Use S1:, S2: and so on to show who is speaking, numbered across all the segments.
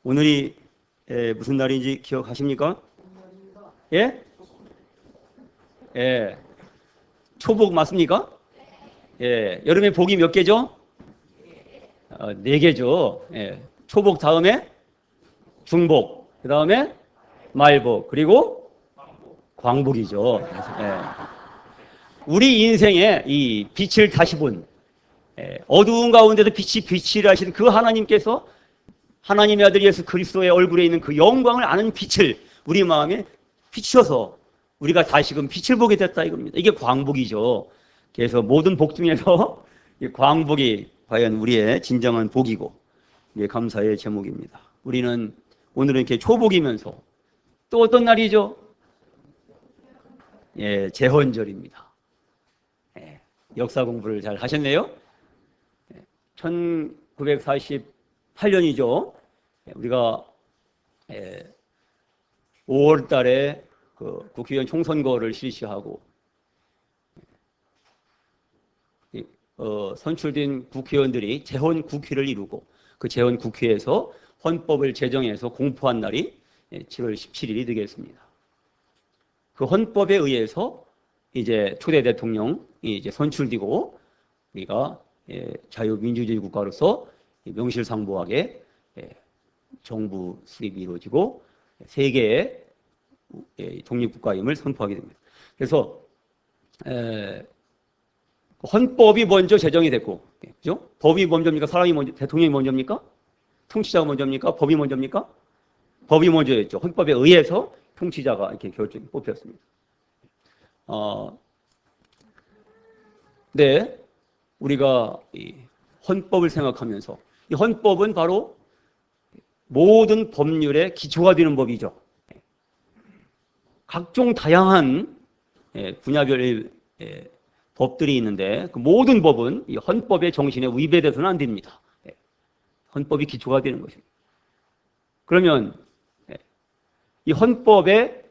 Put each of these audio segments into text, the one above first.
S1: 오늘이 무슨 날인지 기억하십니까? 예? 예. 초복 맞습니까? 예. 여름에 복이 몇 개죠? 4개죠. 예. 초복 다음에 중복, 그 다음에 말복, 그리고 광복이죠. 예. 우리 인생에 이 빛을 다시 본, 어두운 가운데도 빛이 하신 그 하나님께서 하나님의 아들 예수 그리스도의 얼굴에 있는 그 영광을 아는 빛을 우리 마음에 비추어서 우리가 다시금 빛을 보게 됐다 이겁니다. 이게 광복이죠. 그래서 모든 복 중에서 이 광복이 과연 우리의 진정한 복이고, 이게 감사의 제목입니다. 우리는 오늘은 이렇게 초복이면서 또 어떤 날이죠? 예, 제헌절입니다. 예, 역사 공부를 잘 하셨네요. 1948년이죠. 우리가 5월 달에 그 국회의원 총선거를 실시하고 선출된 국회의원들이 재헌국회를 이루고 그 재헌국회에서 헌법을 제정해서 공포한 날이 7월 17일이 되겠습니다. 그 헌법에 의해서 이제 초대 대통령이 이제 선출되고 우리가 자유민주주의 국가로서 명실상부하게 정부 수립이 이루어지고 세계의 독립국가임을 선포하게 됩니다. 그래서 헌법이 먼저 제정이 됐고, 그죠? 법이 먼저입니까? 사람이 먼저, 대통령이 먼저입니까? 통치자가 먼저입니까? 법이 먼저입니까? 법이 먼저였죠. 헌법에 의해서 통치자가 이렇게 뽑혔습니다. 네, 우리가 이 헌법을 생각하면서 이 헌법은 바로 모든 법률의 기초가 되는 법이죠. 각종 다양한 분야별 법들이 있는데 그 모든 법은 이 헌법의 정신에 위배돼서는 안 됩니다. 헌법이 기초가 되는 것입니다. 그러면 이 헌법에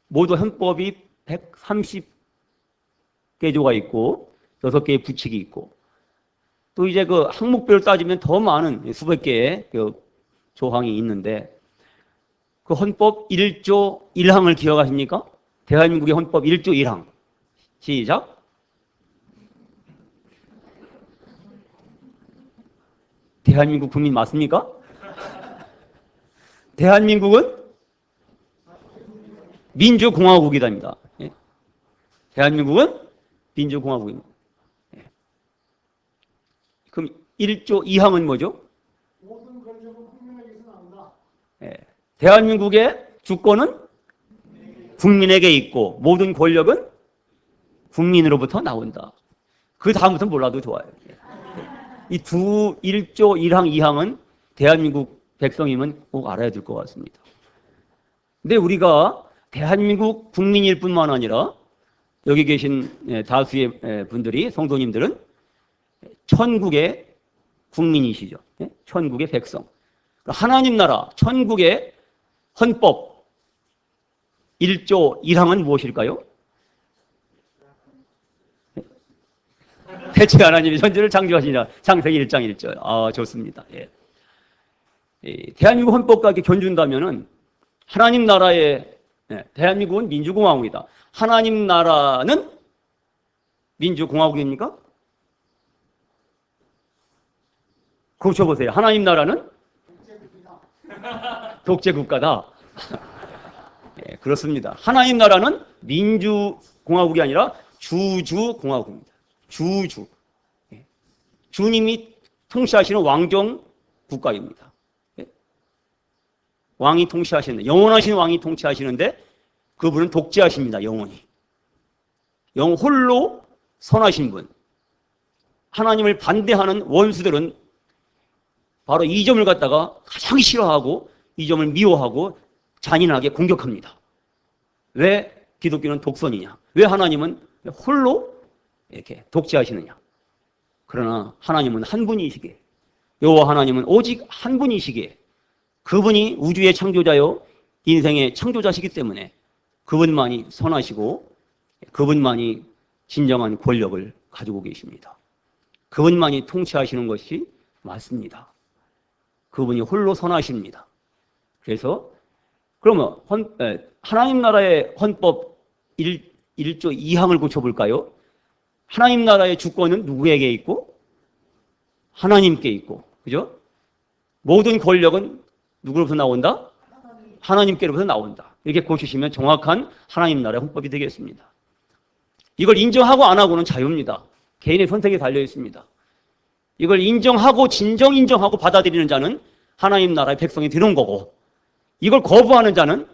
S1: 모두 헌법이 130개조가 있고 6개의 부칙이 있고 또 이제 그 항목별로 따지면 더 많은 수백 개의 그 조항이 있는데 그 헌법 1조 1항을 기억하십니까? 대한민국의 헌법 1조 1항. 시작. 대한민국 국민 맞습니까? 대한민국은 민주공화국이답니다. 대한민국은 민주공화국입니다. 그럼 1조 2항은 뭐죠?
S2: 모든 권력은 국민에게서 나온다.
S1: 대한민국의 주권은 국민에게 있고 모든 권력은 국민으로부터 나온다. 그 다음부터는 몰라도 좋아요. 이 1조 1항 2항은 대한민국 백성이면 꼭 알아야 될 것 같습니다. 근데 우리가 대한민국 국민일 뿐만 아니라 여기 계신 다수의 분들이 성도님들은 천국의 국민이시죠. 천국의 백성. 하나님 나라 천국의 헌법 1조 1항은 무엇일까요? 대체 하나님이 천지를 창조하시냐. 창세기 1장 1절. 아, 좋습니다. 예. 대한민국 헌법과 이렇게 견준다면은 하나님 나라의 대한민국은 민주공화국이다. 하나님 나라는 민주공화국입니까? 고쳐보세요. 하나님 나라는 독재국가다. 예, 그렇습니다. 하나님 나라는 민주공화국이 아니라 주주공화국입니다. 주주. 예. 주님이 통치하시는 왕정 국가입니다. 예. 왕이 통치하시는데, 영원하신 왕이 통치하시는데 그분은 독재하십니다. 영원히. 홀로 선하신 분. 하나님을 반대하는 원수들은 바로 이 점을 갖다가 가장 싫어하고 이 점을 미워하고 잔인하게 공격합니다. 왜 기독교는 독선이냐? 왜 하나님은 홀로 이렇게 독재하시느냐? 그러나 하나님은 한 분이시기에, 여호와 하나님은 오직 한 분이시기에, 그분이 우주의 창조자요 인생의 창조자시기 때문에 그분만이 선하시고 그분만이 진정한 권력을 가지고 계십니다. 그분만이 통치하시는 것이 맞습니다. 그분이 홀로 선하십니다. 그래서 그러면 하나님 나라의 헌법 1조 2항을 고쳐볼까요? 하나님 나라의 주권은 누구에게 있고? 하나님께 있고, 그죠? 모든 권력은 누구로부터 나온다? 하나님께로부터 나온다. 이렇게 고치시면 정확한 하나님 나라의 헌법이 되겠습니다. 이걸 인정하고 안 하고는 자유입니다. 개인의 선택에 달려 있습니다. 이걸 인정하고 진정 인정하고 받아들이는 자는 하나님 나라의 백성이 되는 거고, 이걸 거부하는 자는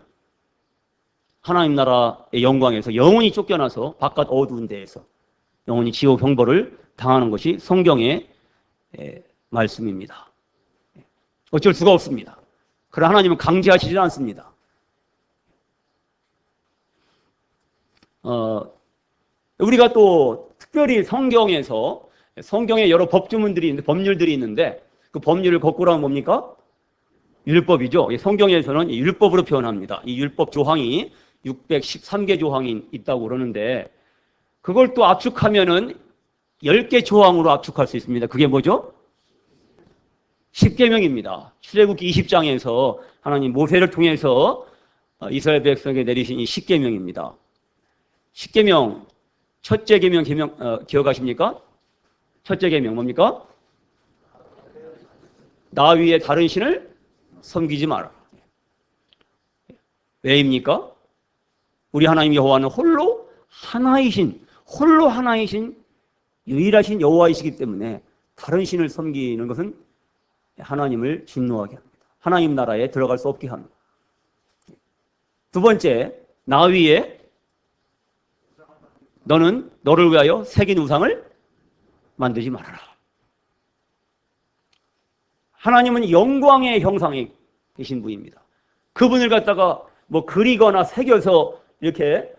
S1: 하나님 나라의 영광에서 영원히 쫓겨나서 바깥 어두운 데에서 영원히 지옥 형벌을 당하는 것이 성경의 말씀입니다. 어쩔 수가 없습니다. 그러나 하나님은 강제하시지 않습니다. 우리가 또 특별히 성경에 여러 법률들이 있는데 그 법률을 거꾸로 하면 뭡니까? 율법이죠. 성경에서는 율법으로 표현합니다. 이 율법 조항이 613개 조항이 있다고 그러는데 그걸 또 압축하면은 10개 조항으로 압축할 수 있습니다. 그게 뭐죠? 10계명입니다. 출애굽기 20장에서 하나님 모세를 통해서 이스라엘 백성에게 내리신 이 10계명입니다. 10계명, 첫째 계명 기억하십니까? 첫째 계명 뭡니까? 나 위에 다른 신을 섬기지 마라. 왜입니까? 우리 하나님 여호와는 홀로 하나이신 유일하신 여호와이시기 때문에 다른 신을 섬기는 것은 하나님을 진노하게 합니다. 하나님 나라에 들어갈 수 없게 합니다. 두 번째, 나 위에 너는 너를 위하여 새긴 우상을 만들지 말아라. 하나님은 영광의 형상이 되신 분입니다. 그분을 갖다가 뭐 그리거나 새겨서 이렇게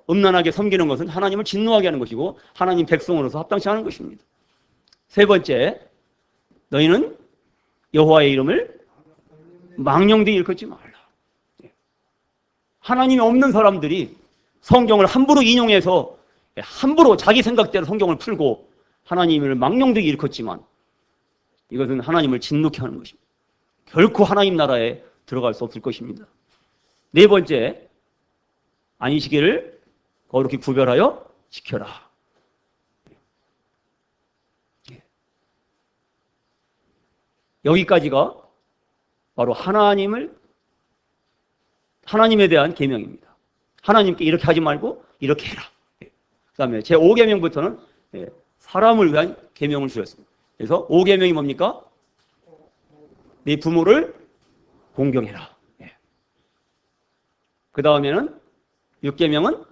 S1: 음란하게 섬기는 것은 하나님을 진노하게 하는 것이고 하나님 백성으로서 합당치 않은 것입니다. 세 번째, 너희는 여호와의 이름을 망령되이 일컫지 말라. 하나님이 없는 사람들이 성경을 함부로 인용해서 함부로 자기 생각대로 성경을 풀고 하나님을 망령되이 일컫지만 이것은 하나님을 진노케 하는 것입니다. 결코 하나님 나라에 들어갈 수 없을 것입니다. 네 번째, 안식일을 거룩히 구별하여 지켜라. 여기까지가 바로 하나님에 대한 계명입니다. 하나님께 이렇게 하지 말고 이렇게 해라. 그 다음에 제5계명부터는 사람을 위한 계명을 주셨습니다. 그래서 5계명이 뭡니까? 네 부모를 공경해라. 그 다음에는 6계명은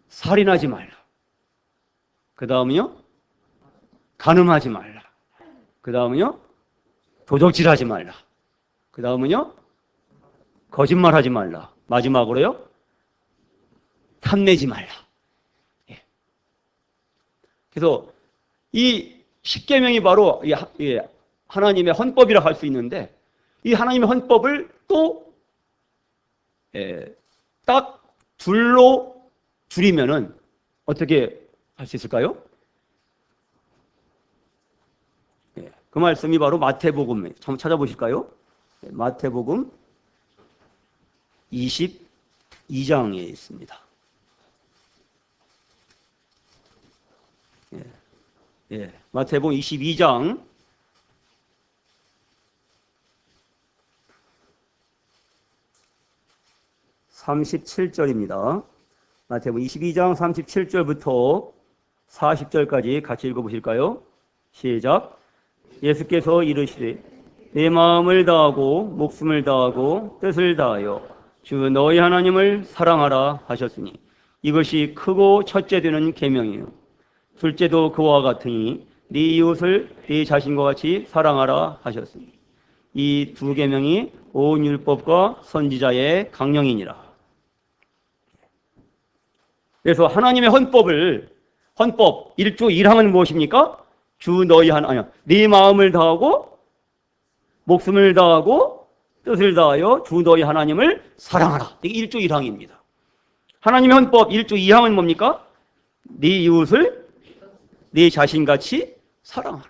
S1: 살인하지 말라. 그 다음은요, 간음하지 말라. 그 다음은요, 도적질하지 말라. 그 다음은요, 거짓말하지 말라. 마지막으로요, 탐내지 말라. 그래서 이 10계명이 바로 하나님의 헌법이라 할 수 있는데 이 하나님의 헌법을 또 딱 둘로 줄이면은 어떻게 할 수 있을까요? 그 말씀이 바로 마태복음, 한번 찾아보실까요? 마태복음 22장에 있습니다. 마태복음 22장 37절입니다. 마태복음 22장 37절부터 40절까지 같이 읽어보실까요? 시작. 예수께서 이르시되 내 마음을 다하고 목숨을 다하고 뜻을 다하여 주 너희 하나님을 사랑하라 하셨으니 이것이 크고 첫째 되는 계명이요 둘째도 그와 같으니 네 이웃을 네 자신과 같이 사랑하라 하셨으니 이 두 계명이 온 율법과 선지자의 강령이니라. 그래서 하나님의 헌법 1조 1항은 무엇입니까? 주 너희 네 마음을 다하고 목숨을 다하고 뜻을 다하여 주 너희 하나님을 사랑하라. 이게 1조 1항입니다. 하나님의 헌법 1조 2항은 뭡니까? 네 이웃을 네 자신같이 사랑하라.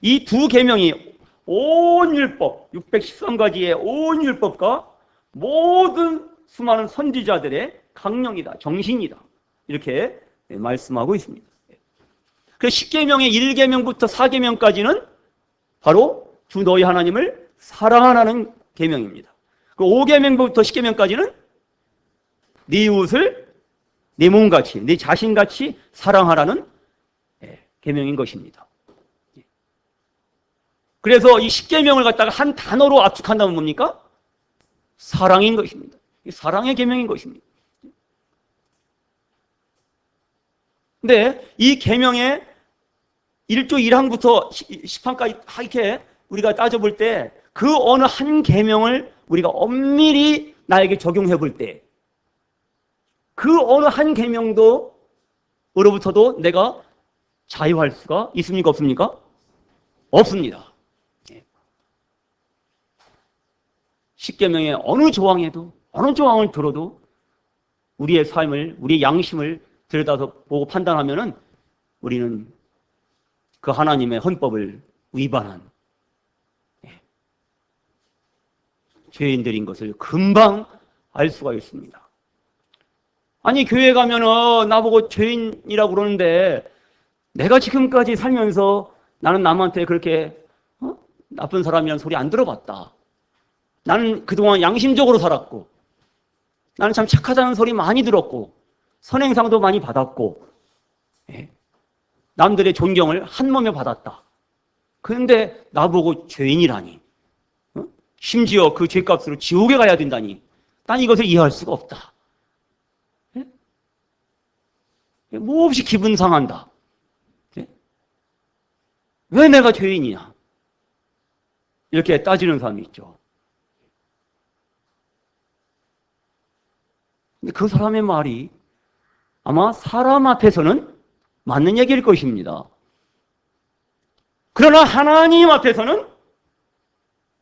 S1: 이 두 계명이 온 율법, 613가지의 온 율법과 모든 수많은 선지자들의 강령이다, 정신이다. 이렇게 말씀하고 있습니다. 그래서 10계명의 1계명부터 4계명까지는 바로 주 너희 하나님을 사랑하라는 계명입니다. 그 5계명부터 10계명까지는 네 이웃을 네 몸같이, 네 자신같이 사랑하라는 계명인 것입니다. 그래서 이 10계명을 갖다가 한 단어로 압축한다면 뭡니까? 사랑인 것입니다. 사랑의 계명인 것입니다. 근데 이 계명의 1조 1항부터 10항까지 이렇게 우리가 따져볼 때 그 어느 한 계명을 우리가 엄밀히 나에게 적용해 볼 때 그 어느 한 계명도로부터도 내가 자유할 수가 있습니까? 없습니까? 없습니다. 10계명의 어느 조항에도 어느 조항을 들어도 우리의 삶을, 우리의 양심을 들여다서 보고 판단하면은 우리는 그 하나님의 헌법을 위반한 죄인들인 것을 금방 알 수가 있습니다. 아니, 교회 가면은 나보고 죄인이라고 그러는데 내가 지금까지 살면서 나는 남한테 그렇게 나쁜 사람이라는 소리 안 들어봤다. 나는 그동안 양심적으로 살았고 나는 참 착하다는 소리 많이 들었고 선행상도 많이 받았고 남들의 존경을 한 몸에 받았다. 그런데 나보고 죄인이라니, 심지어 그 죄값으로 지옥에 가야 된다니, 난 이것을 이해할 수가 없다. 몹시 기분 상한다. 왜 내가 죄인이냐? 이렇게 따지는 사람이 있죠. 근데 그 사람의 말이 아마 사람 앞에서는 맞는 얘기일 것입니다. 그러나 하나님 앞에서는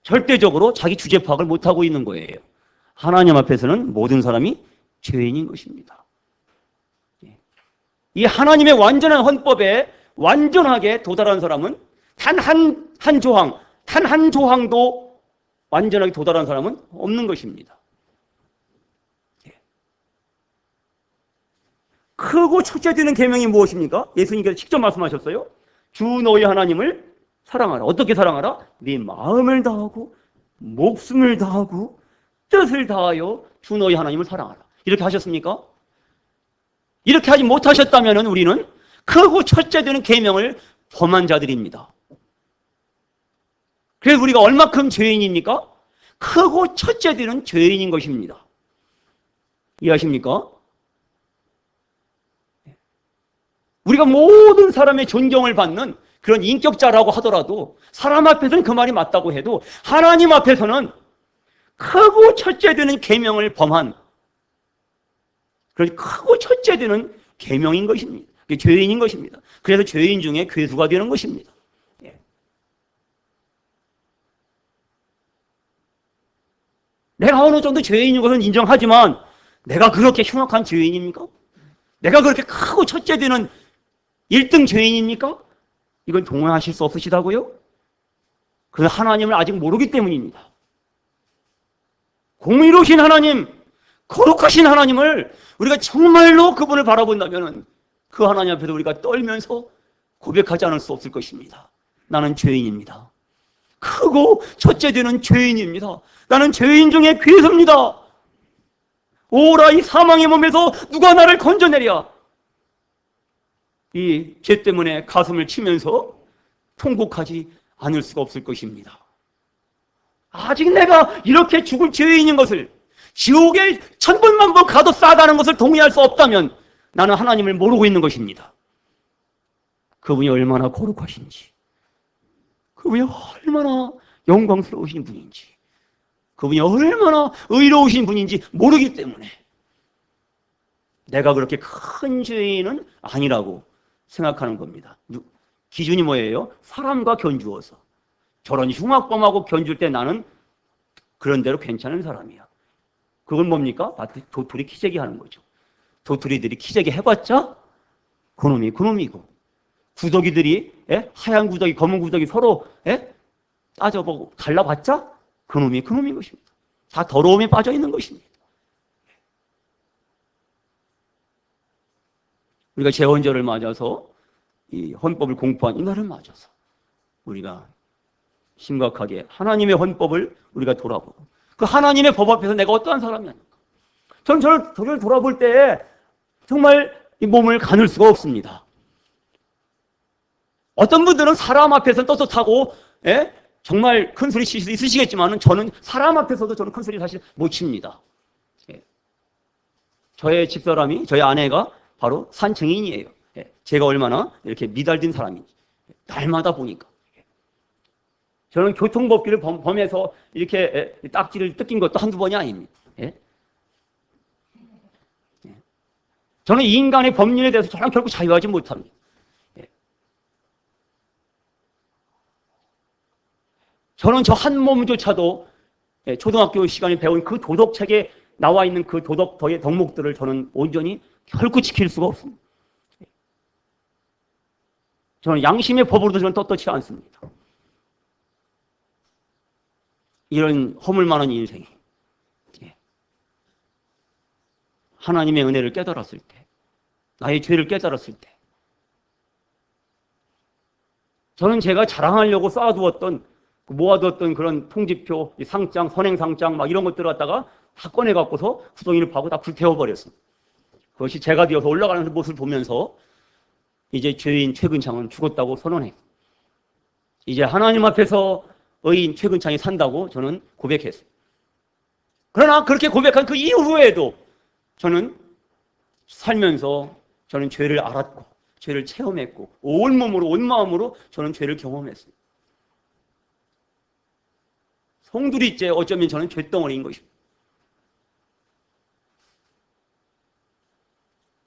S1: 절대적으로 자기 주제 파악을 못하고 있는 거예요. 하나님 앞에서는 모든 사람이 죄인인 것입니다. 이 하나님의 완전한 헌법에 완전하게 도달한 사람은 단 한 조항, 단 한 조항도 완전하게 도달한 사람은 없는 것입니다. 크고 첫째 되는 계명이 무엇입니까? 예수님께서 직접 말씀하셨어요. 주 너희 하나님을 사랑하라. 어떻게 사랑하라? 네 마음을 다하고 목숨을 다하고 뜻을 다하여 주 너희 하나님을 사랑하라. 이렇게 하셨습니까? 이렇게 하지 못하셨다면 우리는 크고 첫째 되는 계명을 범한 자들입니다. 그래서 우리가 얼마큼 죄인입니까? 크고 첫째 되는 죄인인 것입니다. 이해하십니까? 우리가 모든 사람의 존경을 받는 그런 인격자라고 하더라도 사람 앞에서는 그 말이 맞다고 해도 하나님 앞에서는 크고 첫째 되는 계명을 범한 그런 크고 첫째 되는 계명인 것입니다. 죄인인 것입니다. 그래서 죄인 중에 괴수가 되는 것입니다. 내가 어느 정도 죄인인 것은 인정하지만 내가 그렇게 흉악한 죄인입니까? 내가 그렇게 크고 첫째 되는 1등 죄인입니까? 이건 동의하실 수 없으시다고요? 그래서 하나님을 아직 모르기 때문입니다. 공의로우신 하나님, 거룩하신 하나님을 우리가 정말로 그분을 바라본다면 그 하나님 앞에서 우리가 떨면서 고백하지 않을 수 없을 것입니다. 나는 죄인입니다. 크고 첫째 되는 죄인입니다. 나는 죄인 중에 괴수입니다. 오라 이 사망의 몸에서 누가 나를 건져내랴. 이 죄 때문에 가슴을 치면서 통곡하지 않을 수가 없을 것입니다. 아직 내가 이렇게 죽을 죄인인 것을, 지옥에 천번만번 가도 싸다는 것을 동의할 수 없다면 나는 하나님을 모르고 있는 것입니다. 그분이 얼마나 거룩하신지, 그분이 얼마나 영광스러우신 분인지, 그분이 얼마나 의로우신 분인지 모르기 때문에 내가 그렇게 큰 죄인은 아니라고 생각하는 겁니다. 기준이 뭐예요? 사람과 견주어서. 저런 흉악범하고 견줄 때 나는 그런 대로 괜찮은 사람이야. 그건 뭡니까? 도토리 키재기 하는 거죠. 도토리들이 키재기 해봤자 그놈이 그놈이고, 구더기들이 하얀 구더기, 검은 구더기 서로 따져보고 달라봤자 그놈이 그놈인 것입니다. 다 더러움에 빠져 있는 것입니다. 우리가 제헌절을 맞아서 이 헌법을 공포한 이날을 맞아서 우리가 심각하게 하나님의 헌법을 우리가 돌아보고 그 하나님의 법 앞에서 내가 어떠한 사람이 아닐까. 저를 돌아볼 때 정말 이 몸을 가눌 수가 없습니다. 어떤 분들은 사람 앞에서 떳떳하고 정말 큰 소리 칠 수 있으시겠지만 저는 사람 앞에서도 저는 큰 소리 사실 못 칩니다. 저의 집사람이 저희 아내가 바로 산증인이에요. 제가 얼마나 이렇게 미달된 사람인지 날마다 보니까 저는 교통법규를 범해서 이렇게 딱지를 뜯긴 것도 한두 번이 아닙니다. 저는 이 인간의 법률에 대해서 저는 결코 자유하지 못합니다. 저는 저 한 몸조차도 초등학교 시간에 배운 그 도덕책에 나와 있는 그 도덕의 덕목들을 저는 온전히 결코 지킬 수가 없습니다. 저는 양심의 법으로도 저는 떳떳지 않습니다. 이런 허물 많은 인생이 하나님의 은혜를 깨달았을 때, 나의 죄를 깨달았을 때, 저는 제가 자랑하려고 쌓아두었던, 모아두었던 그런 통지표, 상장, 선행상장, 막 이런 것들을 갖다가 다 꺼내갖고서 구덩이를 파고 다 불태워버렸습니다. 그것이 제가 되어서 올라가는 모습을 보면서 이제 죄인 최근창은 죽었다고 선언해요. 이제 하나님 앞에서 의인 최근창이 산다고 저는 고백했어요. 그러나 그렇게 고백한 그 이후에도 저는 살면서 저는 죄를 알았고 죄를 체험했고 온몸으로 온 마음으로 저는 죄를 경험했어요. 송두리째 어쩌면 저는 죄덩어리인 것입니다.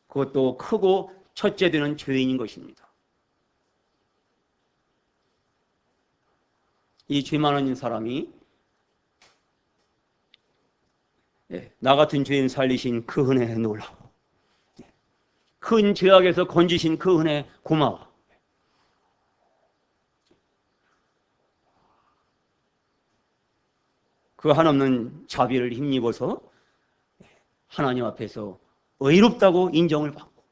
S1: 그것도 크고 첫째 되는 죄인인 것입니다. 이 죄 많은 사람이 나 같은 죄인 살리신 그 은혜에 놀라워. 큰 죄악에서 건지신 그 은혜 고마워. 그 한없는 자비를 힘입어서 하나님 앞에서 의롭다고 인정을 받고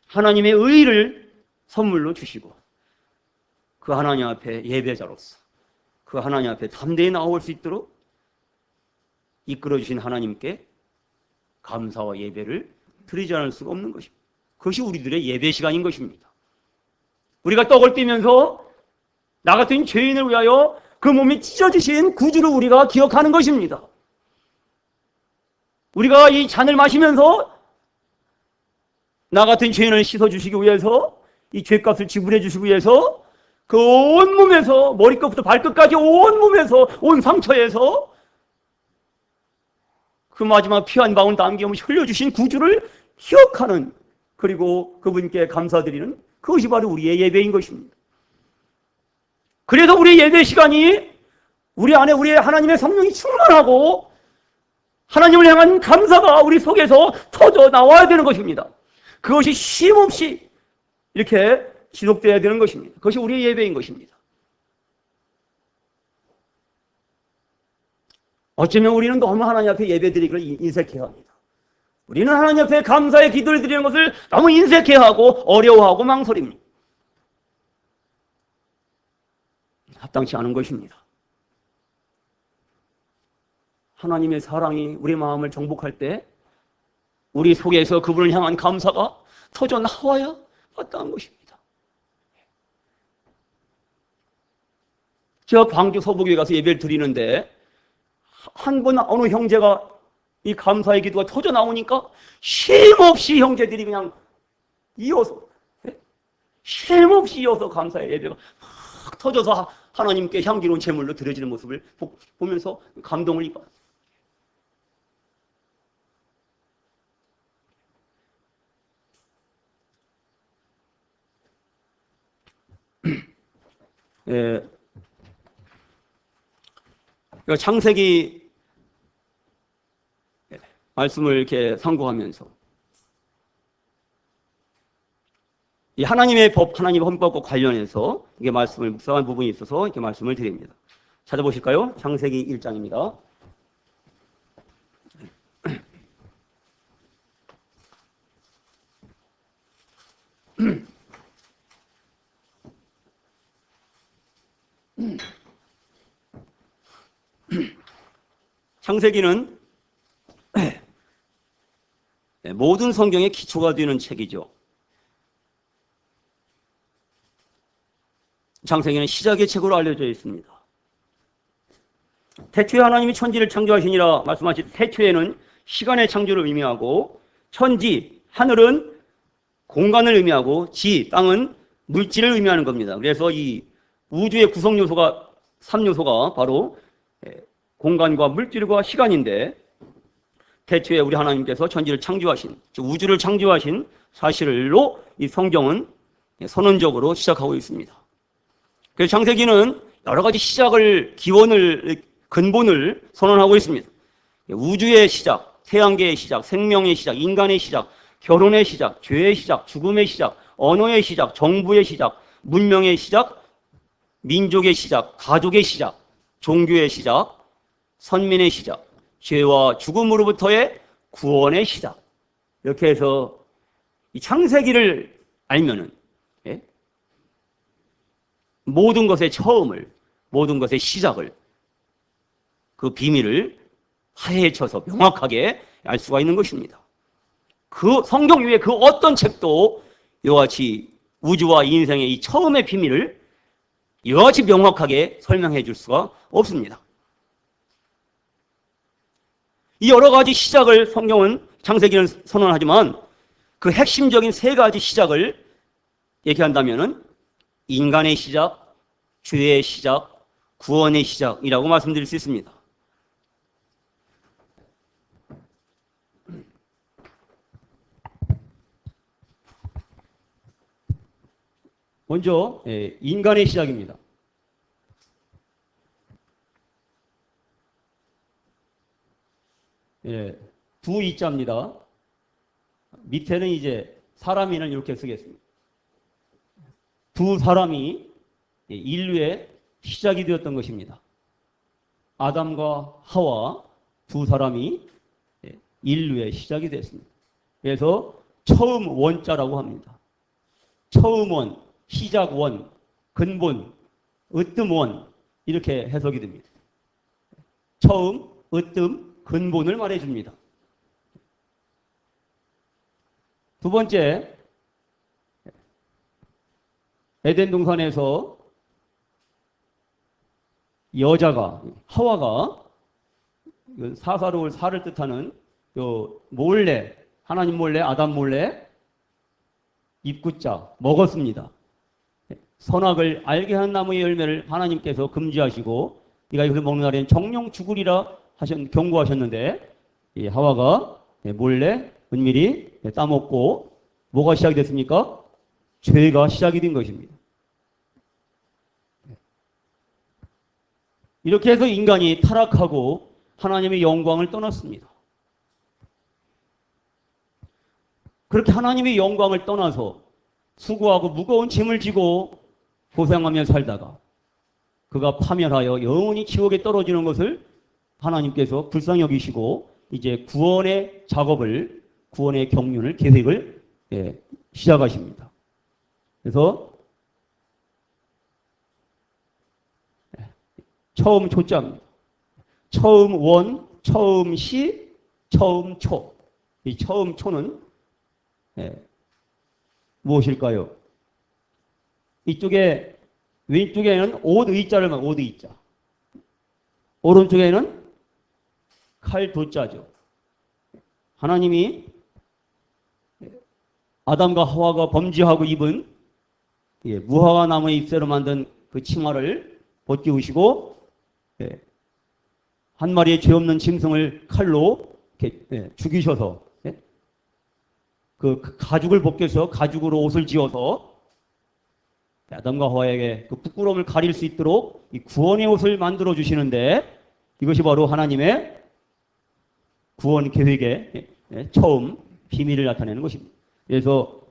S1: 하나님의 의를 선물로 주시고 그 하나님 앞에 예배자로서 그 하나님 앞에 담대히 나올 수 있도록 이끌어주신 하나님께 감사와 예배를 드리지 않을 수가 없는 것입니다. 그것이 우리들의 예배 시간인 것입니다. 우리가 떡을 떼면서 나 같은 죄인을 위하여 그 몸이 찢어지신 구주를 우리가 기억하는 것입니다. 우리가 이 잔을 마시면서 나 같은 죄인을 씻어주시기 위해서 이 죄값을 지불해 주시기 위해서 그 온몸에서 머리끝부터 발끝까지 온몸에서 온 상처에서 그 마지막 피 한 방울 남김없이 흘려주신 구주를 기억하는 그리고 그분께 감사드리는 그것이 바로 우리의 예배인 것입니다. 그래서 우리의 예배 시간이 우리 안에 우리의 하나님의 성령이 충만하고 하나님을 향한 감사가 우리 속에서 터져 나와야 되는 것입니다. 그것이 쉼없이 이렇게 지속되어야 되는 것입니다. 그것이 우리의 예배인 것입니다. 어쩌면 우리는 너무 하나님 앞에 예배드리기를 인색해합니다. 우리는 하나님 앞에 감사의 기도를 드리는 것을 너무 인색해하고 어려워하고 망설입니다. 합당치 않은 것입니다. 하나님의 사랑이 우리 마음을 정복할 때 우리 속에서 그분을 향한 감사가 터져 나와야 마땅한 것입니다. 제가 광주 서부교회 가서 예배를 드리는데 한 번 어느 형제가 이 감사의 기도가 터져 나오니까 쉼없이 형제들이 그냥 이어서 쉼없이 이어서 감사의 예배가 막 터져서 하나님께 향기로운 제물로 드려지는 모습을 보면서 감동을 입었어요. 창세기 말씀을 이렇게 상고하면서 이 하나님의 법, 하나님의 헌법과 관련해서 이게 말씀을 묵상한 부분이 있어서 이렇게 말씀을 드립니다. 찾아보실까요? 창세기 1장입니다. 창세기는 모든 성경의 기초가 되는 책이죠. 창세기는 시작의 책으로 알려져 있습니다. 태초에 하나님이 천지를 창조하시니라 말씀하신 태초에는 시간의 창조를 의미하고 천지, 하늘은 공간을 의미하고 지, 땅은 물질을 의미하는 겁니다. 그래서 이 우주의 구성 요소가 3요소가 바로 공간과 물질과 시간인데 태초에 우리 하나님께서 천지를 창조하신, 즉 우주를 창조하신 사실로 이 성경은 선언적으로 시작하고 있습니다. 그래서 창세기는 여러 가지 시작을, 기원을, 근본을 선언하고 있습니다. 우주의 시작, 태양계의 시작, 생명의 시작, 인간의 시작, 결혼의 시작, 죄의 시작, 죽음의 시작, 언어의 시작, 정부의 시작, 문명의 시작, 민족의 시작, 가족의 시작, 종교의 시작, 선민의 시작, 죄와 죽음으로부터의 구원의 시작. 이렇게 해서 이 창세기를 알면은 모든 것의 처음을, 모든 것의 시작을, 그 비밀을 파헤쳐서 명확하게 알 수가 있는 것입니다. 그 성경 외에 그 어떤 책도 이와 같이 우주와 인생의 이 처음의 비밀을 이와 같이 명확하게 설명해 줄 수가 없습니다. 이 여러 가지 시작을 성경은, 창세기는 선언하지만 그 핵심적인 세 가지 시작을 얘기한다면은 인간의 시작, 죄의 시작, 구원의 시작이라고 말씀드릴 수 있습니다. 먼저 인간의 시작입니다. 두 이자입니다. 밑에는 이제 사람인을 이렇게 쓰겠습니다. 두 사람이 인류의 시작이 되었던 것입니다. 아담과 하와 두 사람이 인류의 시작이 됐습니다. 그래서 처음 원자라고 합니다. 처음 원, 시작 원, 근본, 으뜸 원 이렇게 해석이 됩니다. 처음, 으뜸, 근본을 말해줍니다. 두 번째, 에덴 동산에서 여자가, 하와가 사사로울 사를 뜻하는 몰래, 하나님 몰래, 아담 몰래 입구자 먹었습니다. 선악을 알게 한 나무의 열매를 하나님께서 금지하시고 네가 이것을 먹는 날에는 정령 죽으리라 경고하셨는데 이 하와가 몰래 은밀히 따먹고 뭐가 시작이 됐습니까? 죄가 시작이 된 것입니다. 이렇게 해서 인간이 타락하고 하나님의 영광을 떠났습니다. 그렇게 하나님의 영광을 떠나서 수고하고 무거운 짐을 지고 고생하며 살다가 그가 파멸하여 영원히 지옥에 떨어지는 것을 하나님께서 불쌍히 여기시고 이제 구원의 작업을, 구원의 경륜을, 계획을 시작하십니다. 그래서 처음 초자입니다. 처음 원, 처음 시, 처음 초. 이 처음 초는 무엇일까요? 이쪽에 왼쪽에는 옷 의자를 막 옷 의자. 오른쪽에는 칼 도자죠. 하나님이 아담과 하와가 범죄하고 입은 무화과 나무의 잎새로 만든 그 치마를 벗기우시고 한 마리의 죄 없는 짐승을 칼로 이렇게 죽이셔서 그 가죽을 벗겨서 가죽으로 옷을 지어서 아담과 하와에게 그 부끄러움을 가릴 수 있도록 이 구원의 옷을 만들어 주시는데 이것이 바로 하나님의 구원 계획의 처음 비밀을 나타내는 것입니다. 그래서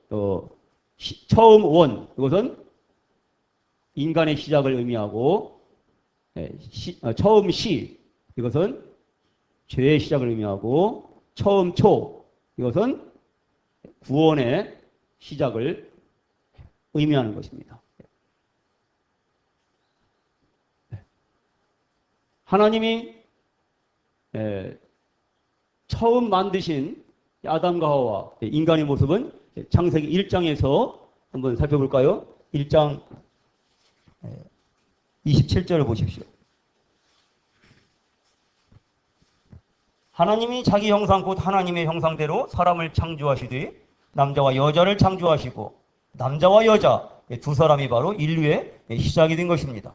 S1: 처음 원, 이것은 인간의 시작을 의미하고, 처음 시, 이것은 죄의 시작을 의미하고, 처음 초, 이것은 구원의 시작을 의미하는 것입니다. 하나님이 처음 만드신 아담과 하와 인간의 모습은 창세기 1장에서 한번 살펴볼까요? 1장 27절을 보십시오. 하나님이 자기 형상 곧 하나님의 형상대로 사람을 창조하시되 남자와 여자를 창조하시고 남자와 여자 두 사람이 바로 인류의 시작이 된 것입니다.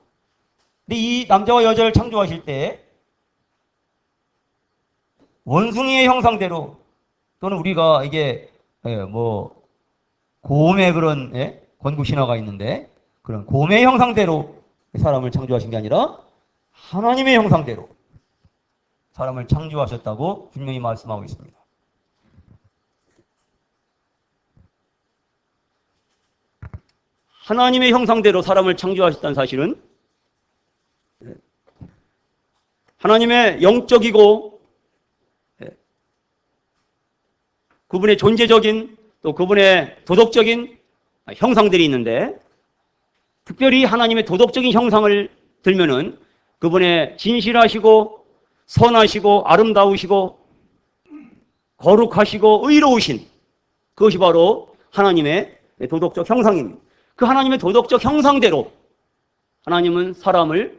S1: 근데 이 남자와 여자를 창조하실 때 원숭이의 형상대로 또는 우리가 이게 뭐 곰의 그런 건국 신화가 있는데 그런 곰의 형상대로 사람을 창조하신 게 아니라 하나님의 형상대로 사람을 창조하셨다고 분명히 말씀하고 있습니다. 하나님의 형상대로 사람을 창조하셨다는 사실은 하나님의 영적이고 그분의 존재적인 또 그분의 도덕적인 형상들이 있는데 특별히 하나님의 도덕적인 형상을 들면은 그분의 진실하시고 선하시고 아름다우시고 거룩하시고 의로우신 그것이 바로 하나님의 도덕적 형상입니다. 그 하나님의 도덕적 형상대로 하나님은 사람을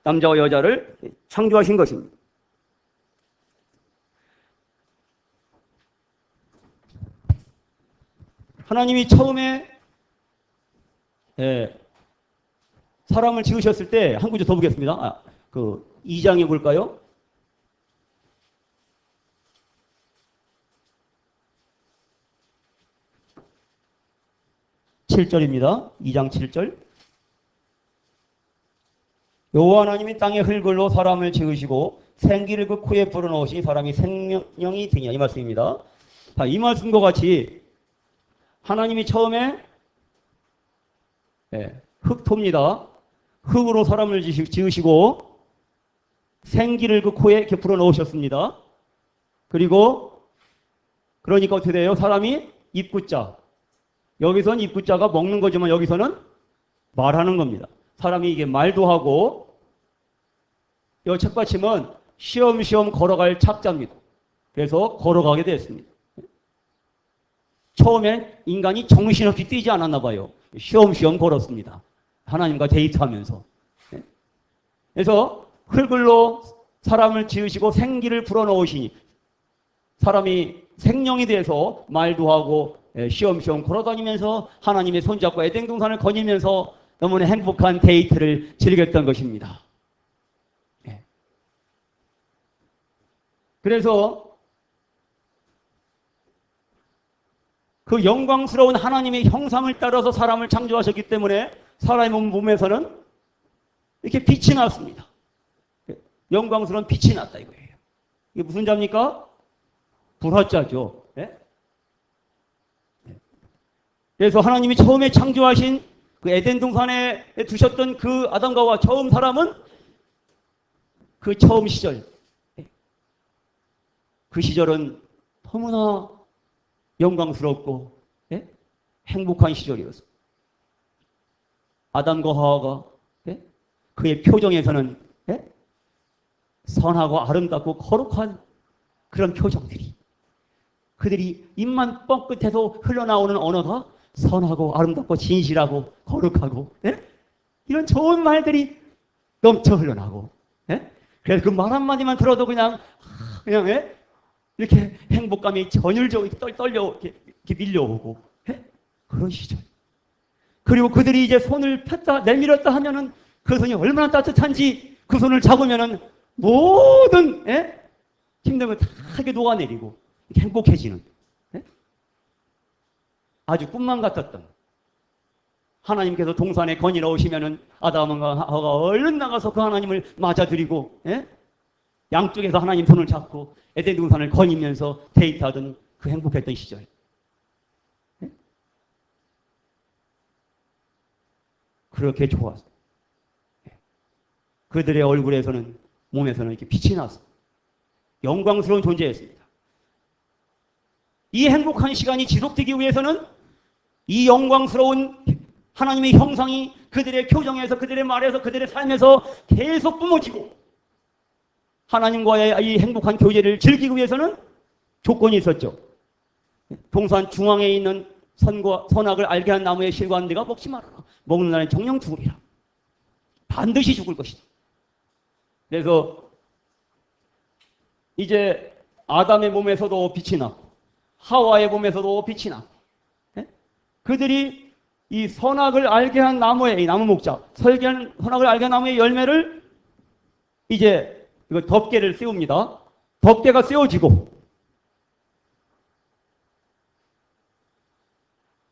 S1: 남자와 여자를 창조하신 것입니다. 하나님이 처음에 사람을 지으셨을 때 한 구절 더 보겠습니다. 그 2장에 볼까요? 7절입니다. 2장 7절. 여호와 하나님이 땅의 흙을로 사람을 지으시고 생기를 그 코에 불어넣으시니 사람이 생명이 되냐 이 말씀입니다. 자, 이 말씀과 같이 하나님이 처음에 흙토입니다. 흙으로 사람을 지으시고 생기를 그 코에 이렇게 불어넣으셨습니다. 그리고 그러니까 어떻게 돼요? 사람이 입구자. 여기서는 입구자가 먹는 거지만 여기서는 말하는 겁니다. 사람이 이게 말도 하고 이 책받침은 쉬엄쉬엄 걸어갈 착자입니다. 그래서 걸어가게 됐습니다. 처음엔 인간이 정신없이 뛰지 않았나 봐요. 쉬엄쉬엄 걸었습니다. 하나님과 데이트하면서. 그래서 흙을로 사람을 지으시고 생기를 불어넣으시니 사람이 생명이 돼서 말도 하고 쉬엄쉬엄 걸어다니면서 하나님의 손잡고 에덴 동산을 거니면서 너무나 행복한 데이트를 즐겼던 것입니다. 그래서 그 영광스러운 하나님의 형상을 따라서 사람을 창조하셨기 때문에 사람의 몸에서는 이렇게 빛이 났습니다. 영광스러운 빛이 났다 이거예요. 이게 무슨 자입니까? 불화자죠. 그래서 하나님이 처음에 창조하신 그 에덴 동산에 두셨던 그 아담과 하와 처음 사람은 그 처음 시절, 그 시절은 너무나 영광스럽고 행복한 시절이었습니다. 아담과 하와가 그의 표정에서는 선하고 아름답고 거룩한 그런 표정들이 그들이 입만 뻥끗해서 흘러나오는 언어가 선하고 아름답고 진실하고 거룩하고 이런 좋은 말들이 넘쳐 흘러나오고 그래서 그 말 한마디만 들어도 그냥 이렇게 행복감이 전율적으로 떨려 이렇게 밀려오고 그런 시절. 그리고 그들이 이제 손을 폈다 내밀었다 하면은 그 손이 얼마나 따뜻한지 그 손을 잡으면은 모든 힘든 걸 다 이렇게 녹아내리고 행복해지는 아주 꿈만 같았던 하나님께서 동산에 거니러 오시면은 아담과 하와가 얼른 나가서 그 하나님을 맞아들이고 양쪽에서 하나님 손을 잡고 에덴 동산을 거니면서 데이트하던 그 행복했던 시절. 그렇게 좋았어. 그들의 얼굴에서는, 몸에서는 이렇게 빛이 났어. 영광스러운 존재였습니다. 이 행복한 시간이 지속되기 위해서는 이 영광스러운 하나님의 형상이 그들의 표정에서, 그들의 말에서, 그들의 삶에서 계속 뿜어지고, 하나님과의 이 행복한 교제를 즐기기 위해서는 조건이 있었죠. 동산 중앙에 있는 선과 선악을 알게 한 나무의 실과 네가 먹지 말아라. 먹는 날엔 정령 죽으리라. 반드시 죽을 것이다. 그래서 이제 아담의 몸에서도 빛이 나고 하와의 몸에서도 빛이 나고, 그들이 이 선악을 알게 한 나무의, 이 나무 목자, 선악을 알게 한 나무의 열매를 이제 이거 덮개를 씌웁니다. 덮개가 씌워지고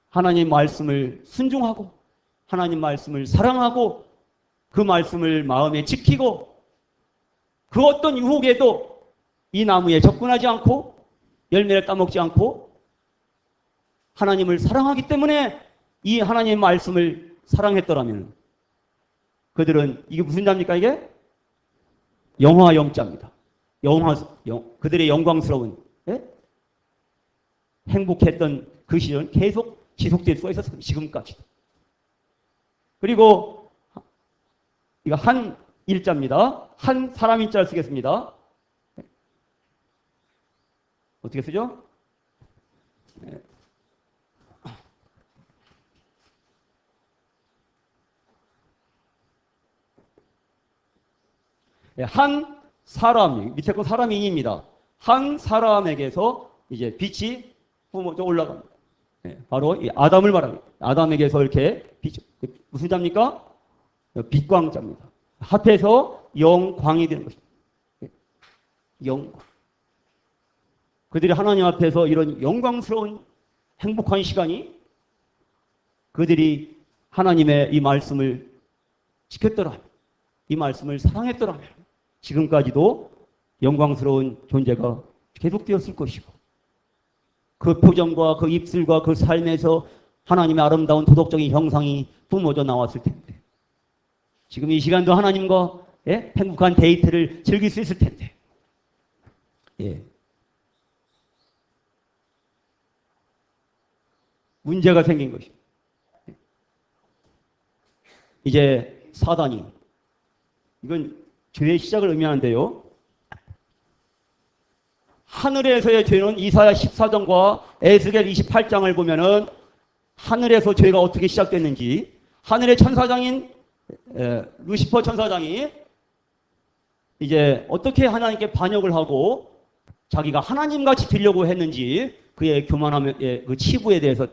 S1: 하나님 말씀을 순종하고 하나님 말씀을 사랑하고 그 말씀을 마음에 지키고 그 어떤 유혹에도 이 나무에 접근하지 않고 열매를 따먹지 않고 하나님을 사랑하기 때문에 이 하나님의 말씀을 사랑했더라면 그들은, 이게 무슨 자입니까 이게? 영화 영자입니다. 그들의 영광스러운, 행복했던 그 시절은 계속 지속될 수가 있었어요. 지금까지도. 그리고 이거 한 일자입니다. 한 사람 일자를 쓰겠습니다. 어떻게 쓰죠? 한 사람, 밑에 거 사람이 인입니다. 한 사람에게서 이제 빛이 올라갑니다. 바로 이 아담을 말합니다. 아담에게서 이렇게 빛, 무슨 자입니까? 빛광자입니다. 합해서 영광이 되는 것입니다. 영광. 그들이 하나님 앞에서 이런 영광스러운 행복한 시간이 그들이 하나님의 이 말씀을 지켰더라면, 이 말씀을 사랑했더라면 지금까지도 영광스러운 존재가 계속되었을 것이고 그 표정과 그 입술과 그 삶에서 하나님의 아름다운 도덕적인 형상이 뿜어져 나왔을 텐데 지금 이 시간도 하나님과 행복한 데이트를 즐길 수 있을 텐데 문제가 생긴 것입니다. 이제 사단이, 이건 죄의 시작을 의미하는데요. 하늘에서의 죄는 이사야 14장과 에스겔 28장을 보면은 하늘에서 죄가 어떻게 시작됐는지, 하늘의 천사장인 루시퍼 천사장이 이제 어떻게 하나님께 반역을 하고 자기가 하나님같이 되려고 했는지 그의 교만함의 그 치부에 대해서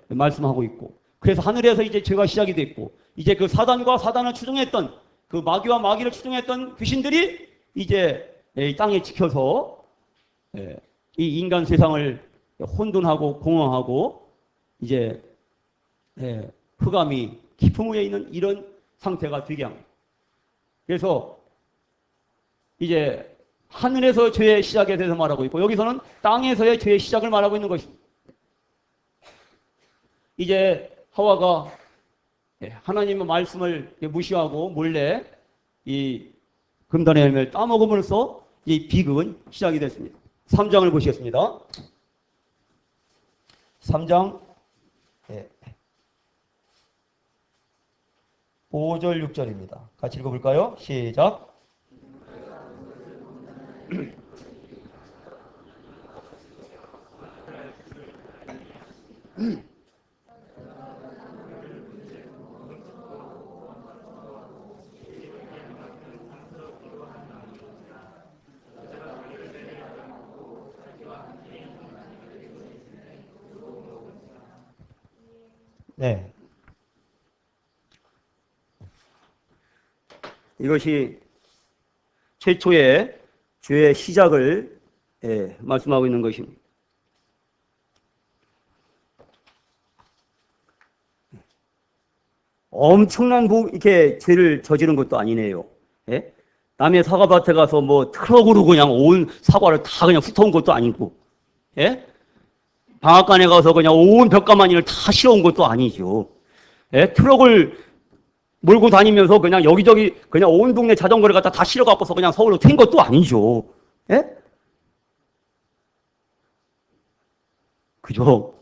S1: 말씀하고 있고, 그래서 하늘에서 이제 죄가 시작이 됐고, 이제 그 사단과 사단을 추종했던 그 마귀와 마귀를 추종했던 귀신들이 이제 이 땅에 지켜서 이 인간 세상을 혼돈하고 공허하고 이제 흑암이 깊은 위에 있는 이런 상태가 되게 합니다. 그래서 이제 하늘에서 죄의 시작에 대해서 말하고 있고 여기서는 땅에서의 죄의 시작을 말하고 있는 것입니다. 이제 하와가 하나님의 말씀을 무시하고 몰래 이 금단의 열매를 따먹음으로써 이 비극은 시작이 됐습니다. 3장을 보시겠습니다. 3장 5절 6절입니다. 같이 읽어볼까요? 시작. 네. 이것이 최초의 죄의 시작을 말씀하고 있는 것입니다. 엄청난 이렇게 죄를 저지른 것도 아니네요. 남의 사과밭에 가서 뭐 트럭으로 그냥 온 사과를 다 그냥 훑어온 것도 아니고, 방앗간에 가서 그냥 온 벽가마니를 다 실어온 것도 아니죠. 트럭을 몰고 다니면서 그냥 여기저기 그냥 온 동네 자전거를 갖다 다 실어갖고서 그냥 서울로 튄 것도 아니죠. 예? 그죠?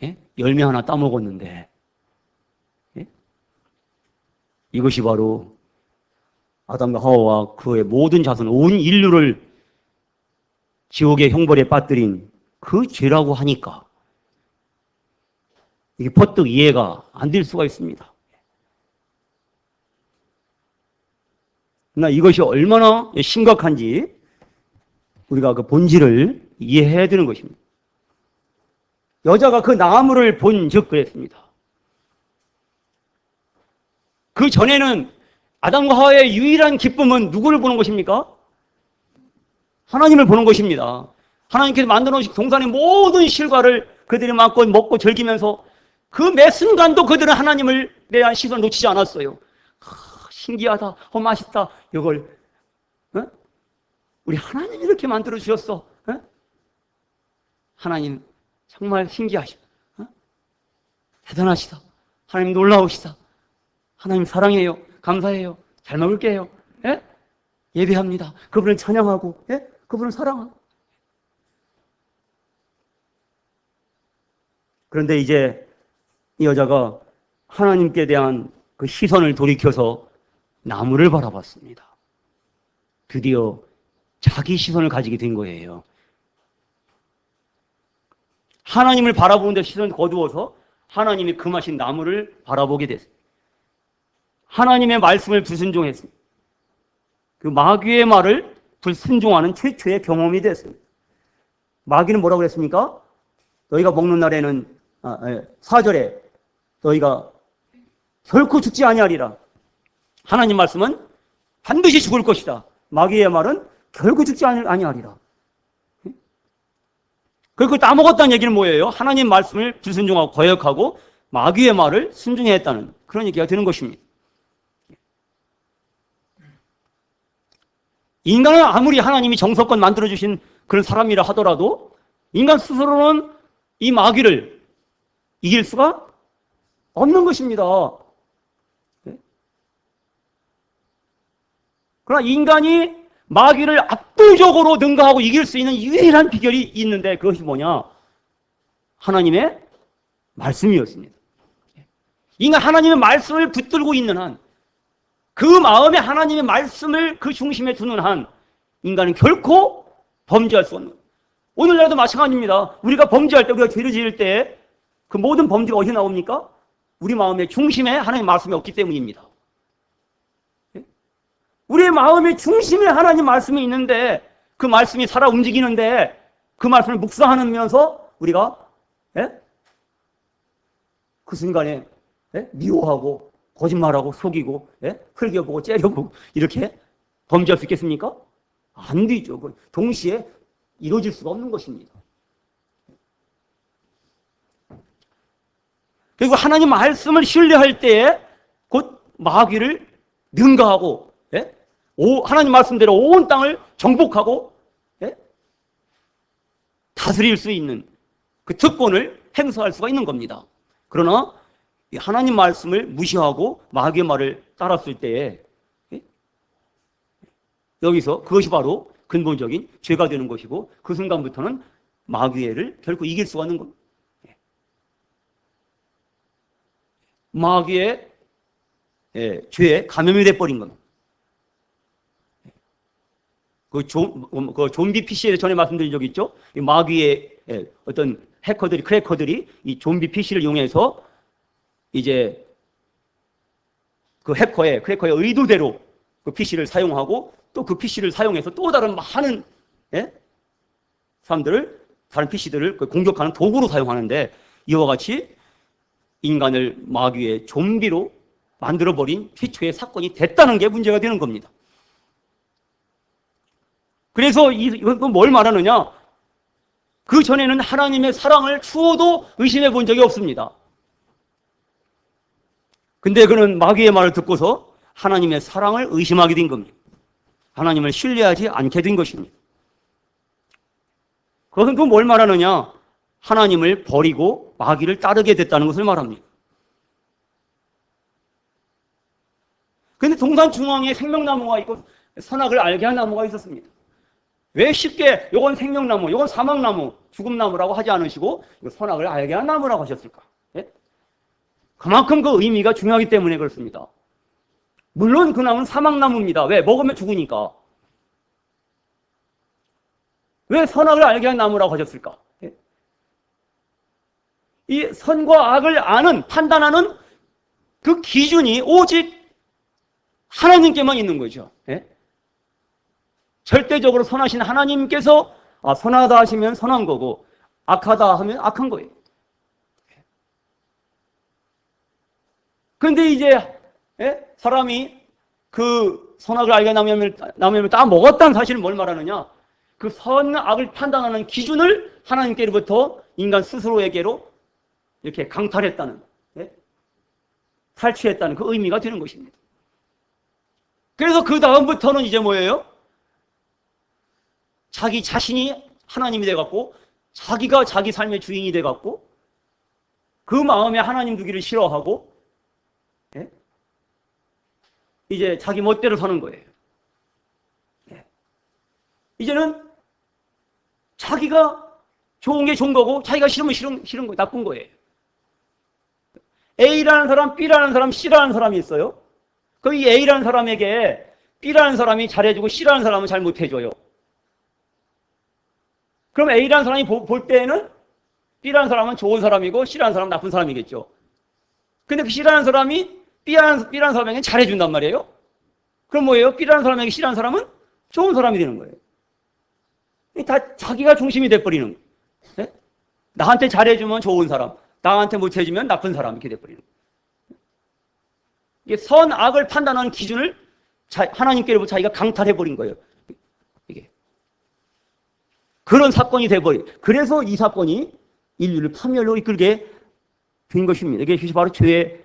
S1: 예? 열매 하나 따먹었는데. 예? 이것이 바로 아담과 하와와 그의 모든 자손, 온 인류를 지옥의 형벌에 빠뜨린 그 죄라고 하니까 이게 퍼뜩 이해가 안 될 수가 있습니다. 그러나 이것이 얼마나 심각한지 우리가 그 본질을 이해해야 되는 것입니다. 여자가 그 나무를 본즉 그랬습니다. 그 전에는 아담과 하와의 유일한 기쁨은 누구를 보는 것입니까? 하나님을 보는 것입니다. 하나님께서 만들어 놓으신 동산의 모든 실과를 그들이 맛고 먹고 즐기면서 그 매 순간도 그들은 하나님을 대한 시선을 놓치지 않았어요. 신기하다, 맛있다, 이걸 우리 하나님이 이렇게 만들어 주셨어. 하나님 정말 신기하시다. 대단하시다. 하나님 놀라우시다. 하나님 사랑해요. 감사해요. 잘 먹을게요. 예? 예배합니다. 그분을 찬양하고, 예? 그분을 사랑하고. 그런데 이제 이 여자가 하나님께 대한 그 시선을 돌이켜서 나무를 바라봤습니다. 드디어 자기 시선을 가지게 된 거예요. 하나님을 바라보는데 시선을 거두어서 하나님이 금하신 나무를 바라보게 됐습니다. 하나님의 말씀을 불순종했습니다. 그 마귀의 말을 불순종하는 최초의 경험이 됐습니다. 마귀는 뭐라고 그랬습니까? 너희가 먹는 날에는 4절에 너희가 결코 죽지 아니하리라. 하나님 말씀은 반드시 죽을 것이다. 마귀의 말은 결코 죽지 아니하리라. 그걸 따먹었다는 얘기는 뭐예요? 하나님 말씀을 불순종하고 거역하고 마귀의 말을 순종했다는 그런 얘기가 되는 것입니다. 인간은 아무리 하나님이 정석권 만들어주신 그런 사람이라 하더라도 인간 스스로는 이 마귀를 이길 수가 없는 것입니다. 그러나 인간이 마귀를 압도적으로 능가하고 이길 수 있는 유일한 비결이 있는데 그것이 뭐냐? 하나님의 말씀이었습니다. 인간 하나님의 말씀을 붙들고 있는 한, 그 마음에 하나님의 말씀을 그 중심에 두는 한 인간은 결코 범죄할 수 없는 거예요. 오늘날도 마찬가지입니다. 우리가 범죄할 때, 우리가 죄를 지을 때 그 모든 범죄가 어디서 나옵니까? 우리 마음의 중심에 하나님의 말씀이 없기 때문입니다. 우리의 마음의 중심에 하나님 말씀이 있는데 그 말씀이 살아 움직이는데 그 말씀을 묵상하면서 우리가 그 순간에 미워하고 거짓말하고 속이고 흘겨보고 째려보고 이렇게 범죄할 수 있겠습니까? 안 되죠. 동시에 이루어질 수가 없는 것입니다. 그리고 하나님 말씀을 신뢰할 때에 곧 마귀를 능가하고 하나님 말씀대로 온 땅을 정복하고 다스릴 수 있는 그 특권을 행사할 수가 있는 겁니다. 그러나 하나님 말씀을 무시하고 마귀의 말을 따랐을 때에 여기서 그것이 바로 근본적인 죄가 되는 것이고 그 순간부터는 마귀를 결코 이길 수가 없는 겁니다. 마귀의 죄에 감염이 돼버린 겁니다. 그 좀비 PC에 대해 전에 말씀드린 적이 있죠? 이 마귀의 어떤 해커들이, 크래커들이 이 좀비 PC를 이용해서 이제 그 크래커의 의도대로 그 PC를 사용하고 또 그 PC를 사용해서 또 다른 많은 사람들을, 다른 PC들을 공격하는 도구로 사용하는데 이와 같이 인간을 마귀의 좀비로 만들어버린 최초의 사건이 됐다는 게 문제가 되는 겁니다. 그래서 이건 뭘 말하느냐? 그 전에는 하나님의 사랑을 추워도 의심해 본 적이 없습니다. 근데 그는 마귀의 말을 듣고서 하나님의 사랑을 의심하게 된 겁니다. 하나님을 신뢰하지 않게 된 것입니다. 그것은 또 뭘 말하느냐? 하나님을 버리고 마귀를 따르게 됐다는 것을 말합니다. 근데 동산 중앙에 생명나무가 있고 선악을 알게 한 나무가 있었습니다. 왜 쉽게 요건 생명나무, 요건 사망나무, 죽음나무라고 하지 않으시고 이거 선악을 알게 한 나무라고 하셨을까? 예? 그만큼 그 의미가 중요하기 때문에 그렇습니다. 물론 그 나무는 사망나무입니다. 왜? 먹으면 죽으니까. 왜 선악을 알게 한 나무라고 하셨을까? 예? 이 선과 악을 아는, 판단하는 그 기준이 오직 하나님께만 있는 거죠. 예? 절대적으로 선하신 하나님께서 선하다 하시면 선한 거고 악하다 하면 악한 거예요. 그런데 이제 사람이 그 선악을 알게 나무를 다 먹었다는 사실은 뭘 말하느냐? 그 선악을 판단하는 기준을 하나님께로부터 인간 스스로에게로 이렇게 강탈했다는, 탈취했다는 그 의미가 되는 것입니다. 그래서 그 다음부터는 이제 뭐예요? 자기 자신이 하나님이 돼갖고 자기가 자기 삶의 주인이 돼갖고 그 마음에 하나님 두기를 싫어하고 이제 자기 멋대로 사는 거예요. 이제는 자기가 좋은 게 좋은 거고 자기가 싫으면 싫은 거 나쁜 거예요. A라는 사람, B라는 사람, C라는 사람이 있어요. 그 이 A라는 사람에게 B라는 사람이 잘해주고 C라는 사람은 잘 못해줘요. 그럼 A라는 사람이 볼 때에는 B라는 사람은 좋은 사람이고 C라는 사람은 나쁜 사람이겠죠. 근데 그 C라는 사람이 B라는 사람에게 잘해준단 말이에요. 그럼 뭐예요? B라는 사람에게 C라는 사람은 좋은 사람이 되는 거예요. 다 자기가 중심이 돼버리는 거예요. 네? 나한테 잘해주면 좋은 사람, 나한테 못해주면 나쁜 사람 이렇게 돼버리는 거예요. 이게 선악을 판단하는 기준을 하나님께로부터 자기가 강탈해버린 거예요. 이게. 그런 사건이 돼버려요. 그래서 이 사건이 인류를 파멸로 이끌게 된 것입니다. 이게 바로 죄의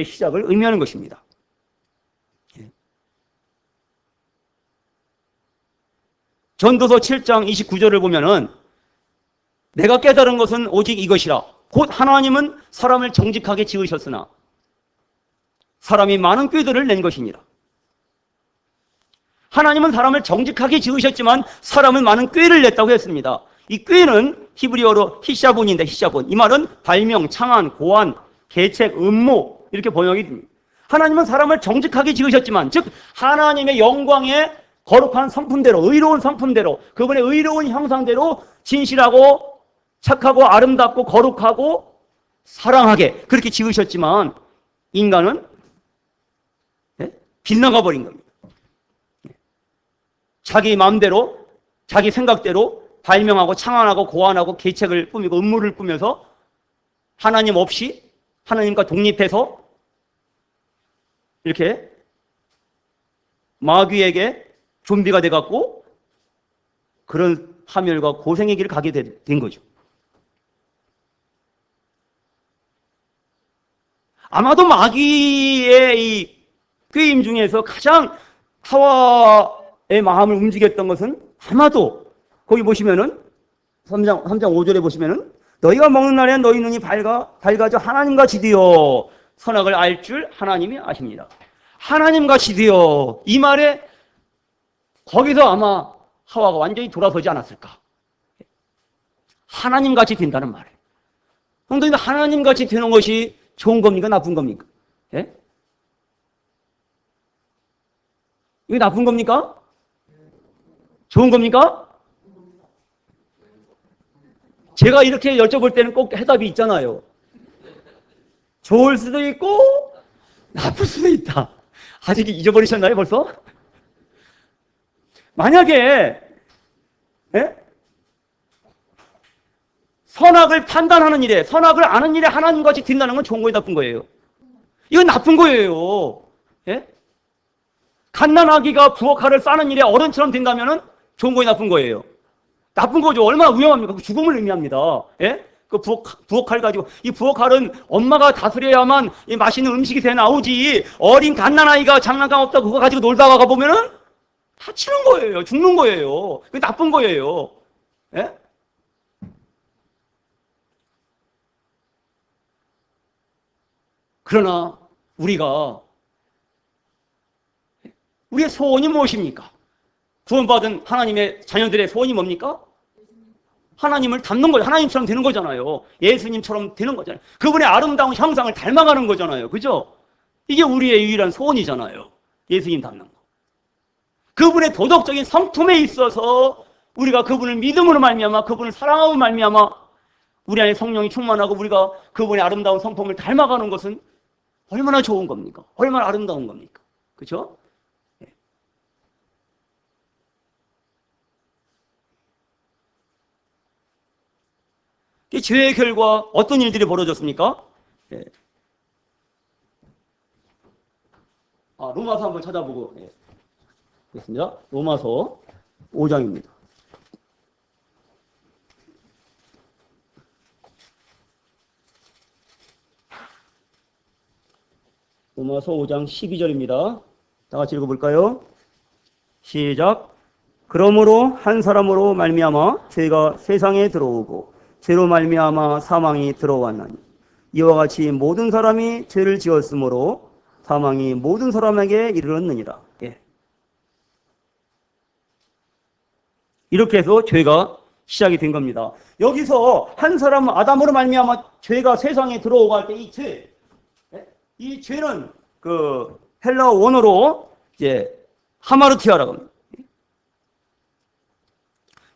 S1: 시작을 의미하는 것입니다. 전도서 7장 29절을 보면은 내가 깨달은 것은 오직 이것이라. 곧 하나님은 사람을 정직하게 지으셨으나 사람이 많은 꾀들을 낸 것이니라. 하나님은 사람을 정직하게 지으셨지만 사람은 많은 꾀를 냈다고 했습니다. 이 꾀는 히브리어로 히샤본인데 히샤본. 이 말은 발명, 창안, 고안, 계책, 음모 이렇게 번역이 됩니다. 하나님은 사람을 정직하게 지으셨지만 즉 하나님의 영광의 거룩한 성품대로 의로운 성품대로 그분의 의로운 형상대로 진실하고 착하고 아름답고 거룩하고 사랑하게 그렇게 지으셨지만 인간은 빗나가 버린 겁니다. 자기 마음대로 자기 생각대로 발명하고 창안하고 고안하고 계책을 꾸미고 음모를 꾸며서 하나님 없이 하나님과 독립해서 이렇게 마귀에게 좀비가 돼갖고 그런 파멸과 고생의 길을 가게 된 거죠. 아마도 마귀의 이 꾀임 중에서 가장 하와의 마음을 움직였던 것은 아마도 거기 보시면은 3장 5절에 보시면은 너희가 먹는 날에 너희 눈이 밝아져 하나님같이 되어 선악을 알 줄 하나님이 아십니다. 하나님같이 되어 이 말에 거기서 아마 하와가 완전히 돌아서지 않았을까. 하나님같이 된다는 말이에요. 그런데 하나님같이 되는 것이 좋은 겁니까? 나쁜 겁니까? 예? 이게 나쁜 겁니까? 좋은 겁니까? 제가 이렇게 여쭤볼 때는 꼭 해답이 있잖아요. 좋을 수도 있고 나쁠 수도 있다. 아직 잊어버리셨나요 벌써? 만약에 선악을 판단하는 일에 선악을 아는 일에 하나님같이 된다는 건 좋은 거예요 나쁜 거예요? 이건 나쁜 거예요. 갓난아기가 부엌칼을 싸는 일에 어른처럼 된다면 좋은 거예요 나쁜 거예요? 나쁜 거죠. 얼마나 위험합니까? 죽음을 의미합니다. 그 부엌칼 가지고 이 부엌칼은 엄마가 다스려야만 이 맛있는 음식이 돼 나오지 어린 갓난아이가 장난감 없다고 그거 가지고 놀다가 보면은 다치는 거예요. 죽는 거예요. 그게 나쁜 거예요. 그러나 우리가 우리의 소원이 무엇입니까? 구원받은 하나님의 자녀들의 소원이 뭡니까? 하나님을 닮는 거죠. 하나님처럼 되는 거잖아요. 예수님처럼 되는 거잖아요. 그분의 아름다운 형상을 닮아가는 거잖아요. 그죠? 이게 우리의 유일한 소원이잖아요. 예수님 닮는 거. 그분의 도덕적인 성품에 있어서 우리가 그분을 믿음으로 말미암아, 그분을 사랑하고 말미암아 우리 안에 성령이 충만하고 우리가 그분의 아름다운 성품을 닮아가는 것은 얼마나 좋은 겁니까? 얼마나 아름다운 겁니까? 그죠? 죄의 결과 어떤 일들이 벌어졌습니까? 예. 로마서 한번 찾아보고 있습니다. 로마서 5장입니다. 로마서 5장 12절입니다. 다 같이 읽어볼까요? 시작. 그러므로 한 사람으로 말미암아 죄가 세상에 들어오고 죄로 말미암아 사망이 들어왔나니 이와 같이 모든 사람이 죄를 지었으므로 사망이 모든 사람에게 이르렀느니라. 예. 이렇게 해서 죄가 시작이 된 겁니다. 여기서 한 사람은 아담으로 말미암아 죄가 세상에 들어오고 할 때 이 죄, 이 죄는 그 헬라어 원어로 이제 하마르티아라고 합니다.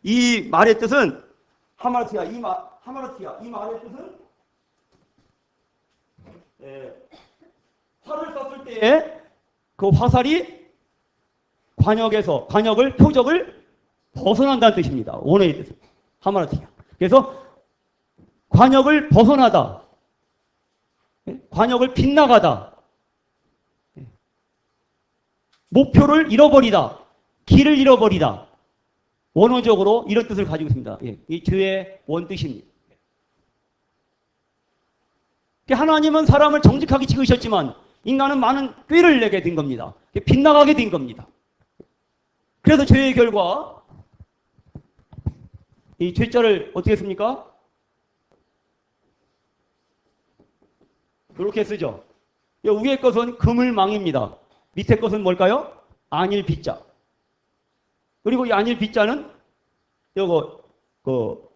S1: 이 말의 뜻은 하마르티아, 하마르티아, 이 말의 뜻은 활을 쐈을 때에 그 화살이 관역을, 표적을 벗어난다는 뜻입니다. 원어의 뜻은 하마르티아. 그래서 관역을 벗어나다, 관역을 빗나가다, 목표를 잃어버리다, 길을 잃어버리다. 원어적으로 이런 뜻을 가지고 있습니다. 이 죄의 원뜻입니다. 하나님은 사람을 정직하게 지으셨지만 인간은 많은 꾀를 내게 된 겁니다. 빗나가게 된 겁니다. 그래서 죄의 결과 이 죄자를 어떻게 했습니까? 이렇게 쓰죠. 위에 것은 그물망입니다. 밑에 것은 뭘까요? 안일 빗자. 그리고 이 안일 빗자는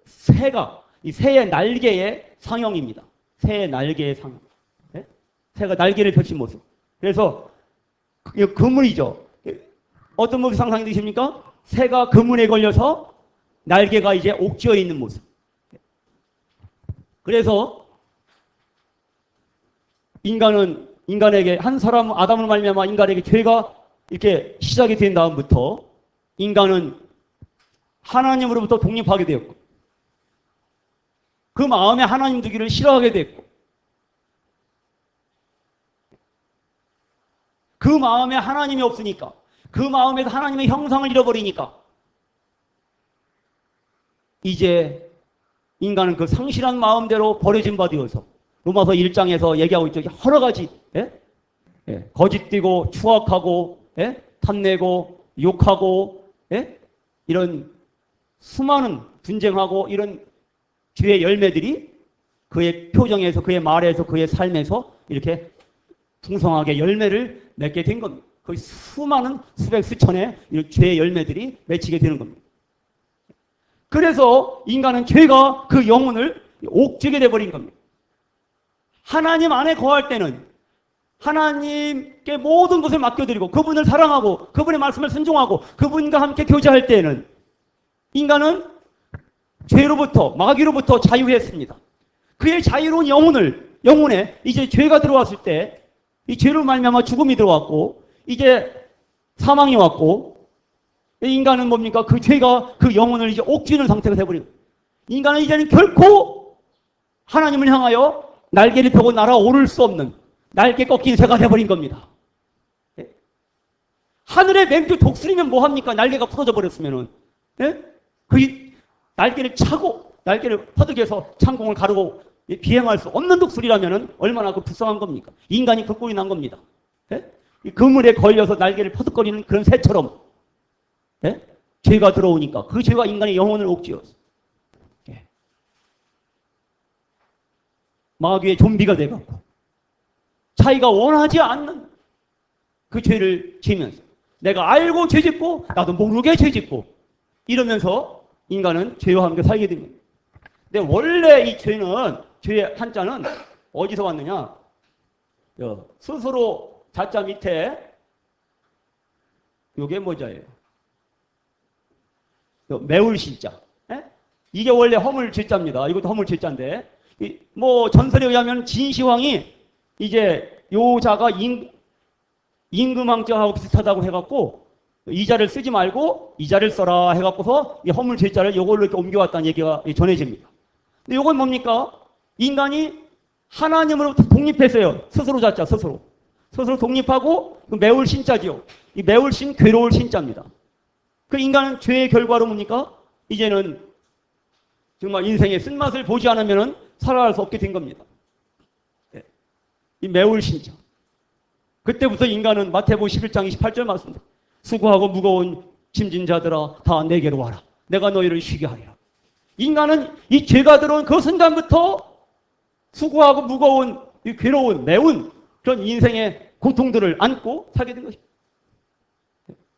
S1: 새가, 이 새의 날개의 상형입니다. 새의 날개의 상형. 네? 새가 날개를 펼친 모습. 그래서 이 그물이죠. 어떤 모습 상상이 되십니까? 새가 그물에 걸려서 날개가 이제 옥지어 있는 모습. 그래서 인간에게 한 사람 아담을 말미암아 인간에게 죄가 이렇게 시작이 된 다음부터 인간은 하나님으로부터 독립하게 되었고 그 마음에 하나님 두기를 싫어하게 됐고 그 마음에 하나님이 없으니까 그 마음에서 하나님의 형상을 잃어버리니까 이제 인간은 그 상실한 마음대로 버려진 바 되어서 로마서 1장에서 얘기하고 있죠. 여러 가지 거짓되고 추악하고 탐내고 욕하고 이런 수많은 분쟁하고 이런 죄의 열매들이 그의 표정에서 그의 말에서 그의 삶에서 이렇게 풍성하게 열매를 맺게 된 겁니다. 거의 수많은 수백 수천의 이런 죄의 열매들이 맺히게 되는 겁니다. 그래서 인간은 죄가 그 영혼을 옥죄게 돼버린 겁니다. 하나님 안에 거할 때는 하나님께 모든 것을 맡겨드리고 그분을 사랑하고 그분의 말씀을 순종하고 그분과 함께 교제할 때에는 인간은 죄로부터 마귀로부터 자유했습니다. 그의 자유로운 영혼에 이제 죄가 들어왔을 때 이 죄로 말미암아 죽음이 들어왔고 이제 사망이 왔고 인간은 뭡니까? 그 죄가 그 영혼을 이제 옥죄는 상태가 돼버린 거예요. 인간은 이제는 결코 하나님을 향하여 날개를 펴고 날아오를 수 없는 날개 꺾인 새가 돼버린 겁니다. 하늘의 맹주 독수리면 뭐합니까? 날개가 풀어져 버렸으면은 그 날개를 차고 날개를 퍼득여서 창공을 가르고 비행할 수 없는 독수리라면 얼마나 그 불쌍한 겁니까? 인간이 그 꼴이 난 겁니다. 이 그물에 걸려서 날개를 퍼득거리는 그런 새처럼 죄가 들어오니까 그 죄가 인간의 영혼을 옥죄었어. 마귀의 좀비가 돼갖고 자기가 원하지 않는 그 죄를 지으면서 내가 알고 죄짓고 나도 모르게 죄짓고 이러면서 인간은 죄와 함께 살게 됩니다. 근데 원래 이 죄의 한자는 어디서 왔느냐? 스스로 자자 밑에 요게 뭐자예요? 매울 신자. 예? 이게 원래 허물 죄자입니다. 이것도 허물 죄자인데 뭐 전설에 의하면 진시황이 이제 요 자가 임금왕자하고 비슷하다고 해갖고 이자를 쓰지 말고 이자를 써라 해갖고서 이 허물 죄자를 요걸로 이렇게 옮겨왔다는 얘기가 전해집니다. 근데 요건 뭡니까? 인간이 하나님으로부터 독립했어요. 스스로 자자, 스스로 독립하고 그 매울 신자지요. 이 매울 신, 괴로울 신자입니다. 그 인간은 죄의 결과로 뭡니까? 이제는 정말 인생의 쓴맛을 보지 않으면 살아갈 수 없게 된 겁니다. 이 매울 신자. 그때부터 인간은 마태복음 11장 28절 말씀입니다. 수고하고 무거운 짐진 자들아 다 내게로 와라. 내가 너희를 쉬게 하리라. 인간은 이 죄가 들어온 그 순간부터 수고하고 무거운 이 괴로운 매운 그런 인생의 고통들을 안고 살게 된 것입니다.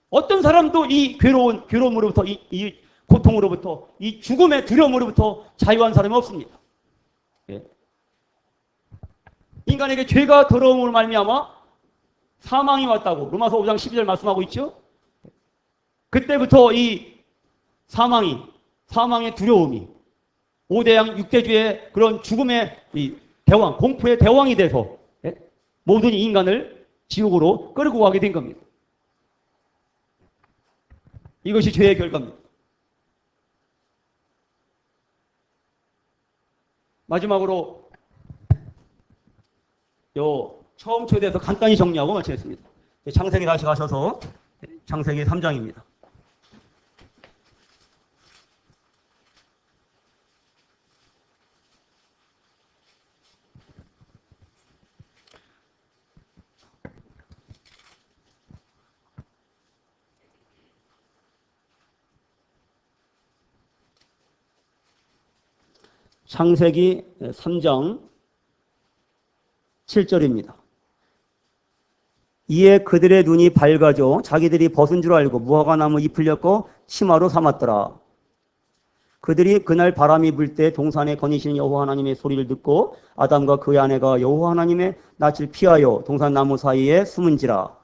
S1: 어떤 사람도 이 괴로움으로부터 이 고통으로부터 이 죽음의 두려움으로부터 자유한 사람이 없습니다. 인간에게 죄가 더러움으로 말미암아 사망이 왔다고 로마서 5장 12절 말씀하고 있죠. 그때부터 이 사망의 두려움이 5대양 6대주의 그런 죽음의 이 대왕, 공포의 대왕이 돼서 모든 인간을 지옥으로 끌고 가게 된 겁니다. 이것이 죄의 결과입니다. 마지막으로 처음 초대해서 간단히 정리하고 마치겠습니다. 창세기 다시 가셔서 창세기 3장입니다. 창세기 3장 7절입니다. 이에 그들의 눈이 밝아져 자기들이 벗은 줄 알고 무화과나무 잎을 엮고 치마로 삼았더라. 그들이 그날 바람이 불 때 동산에 거니시는 여호와 하나님의 소리를 듣고 아담과 그의 아내가 여호와 하나님의 낯을 피하여 동산나무 사이에 숨은지라.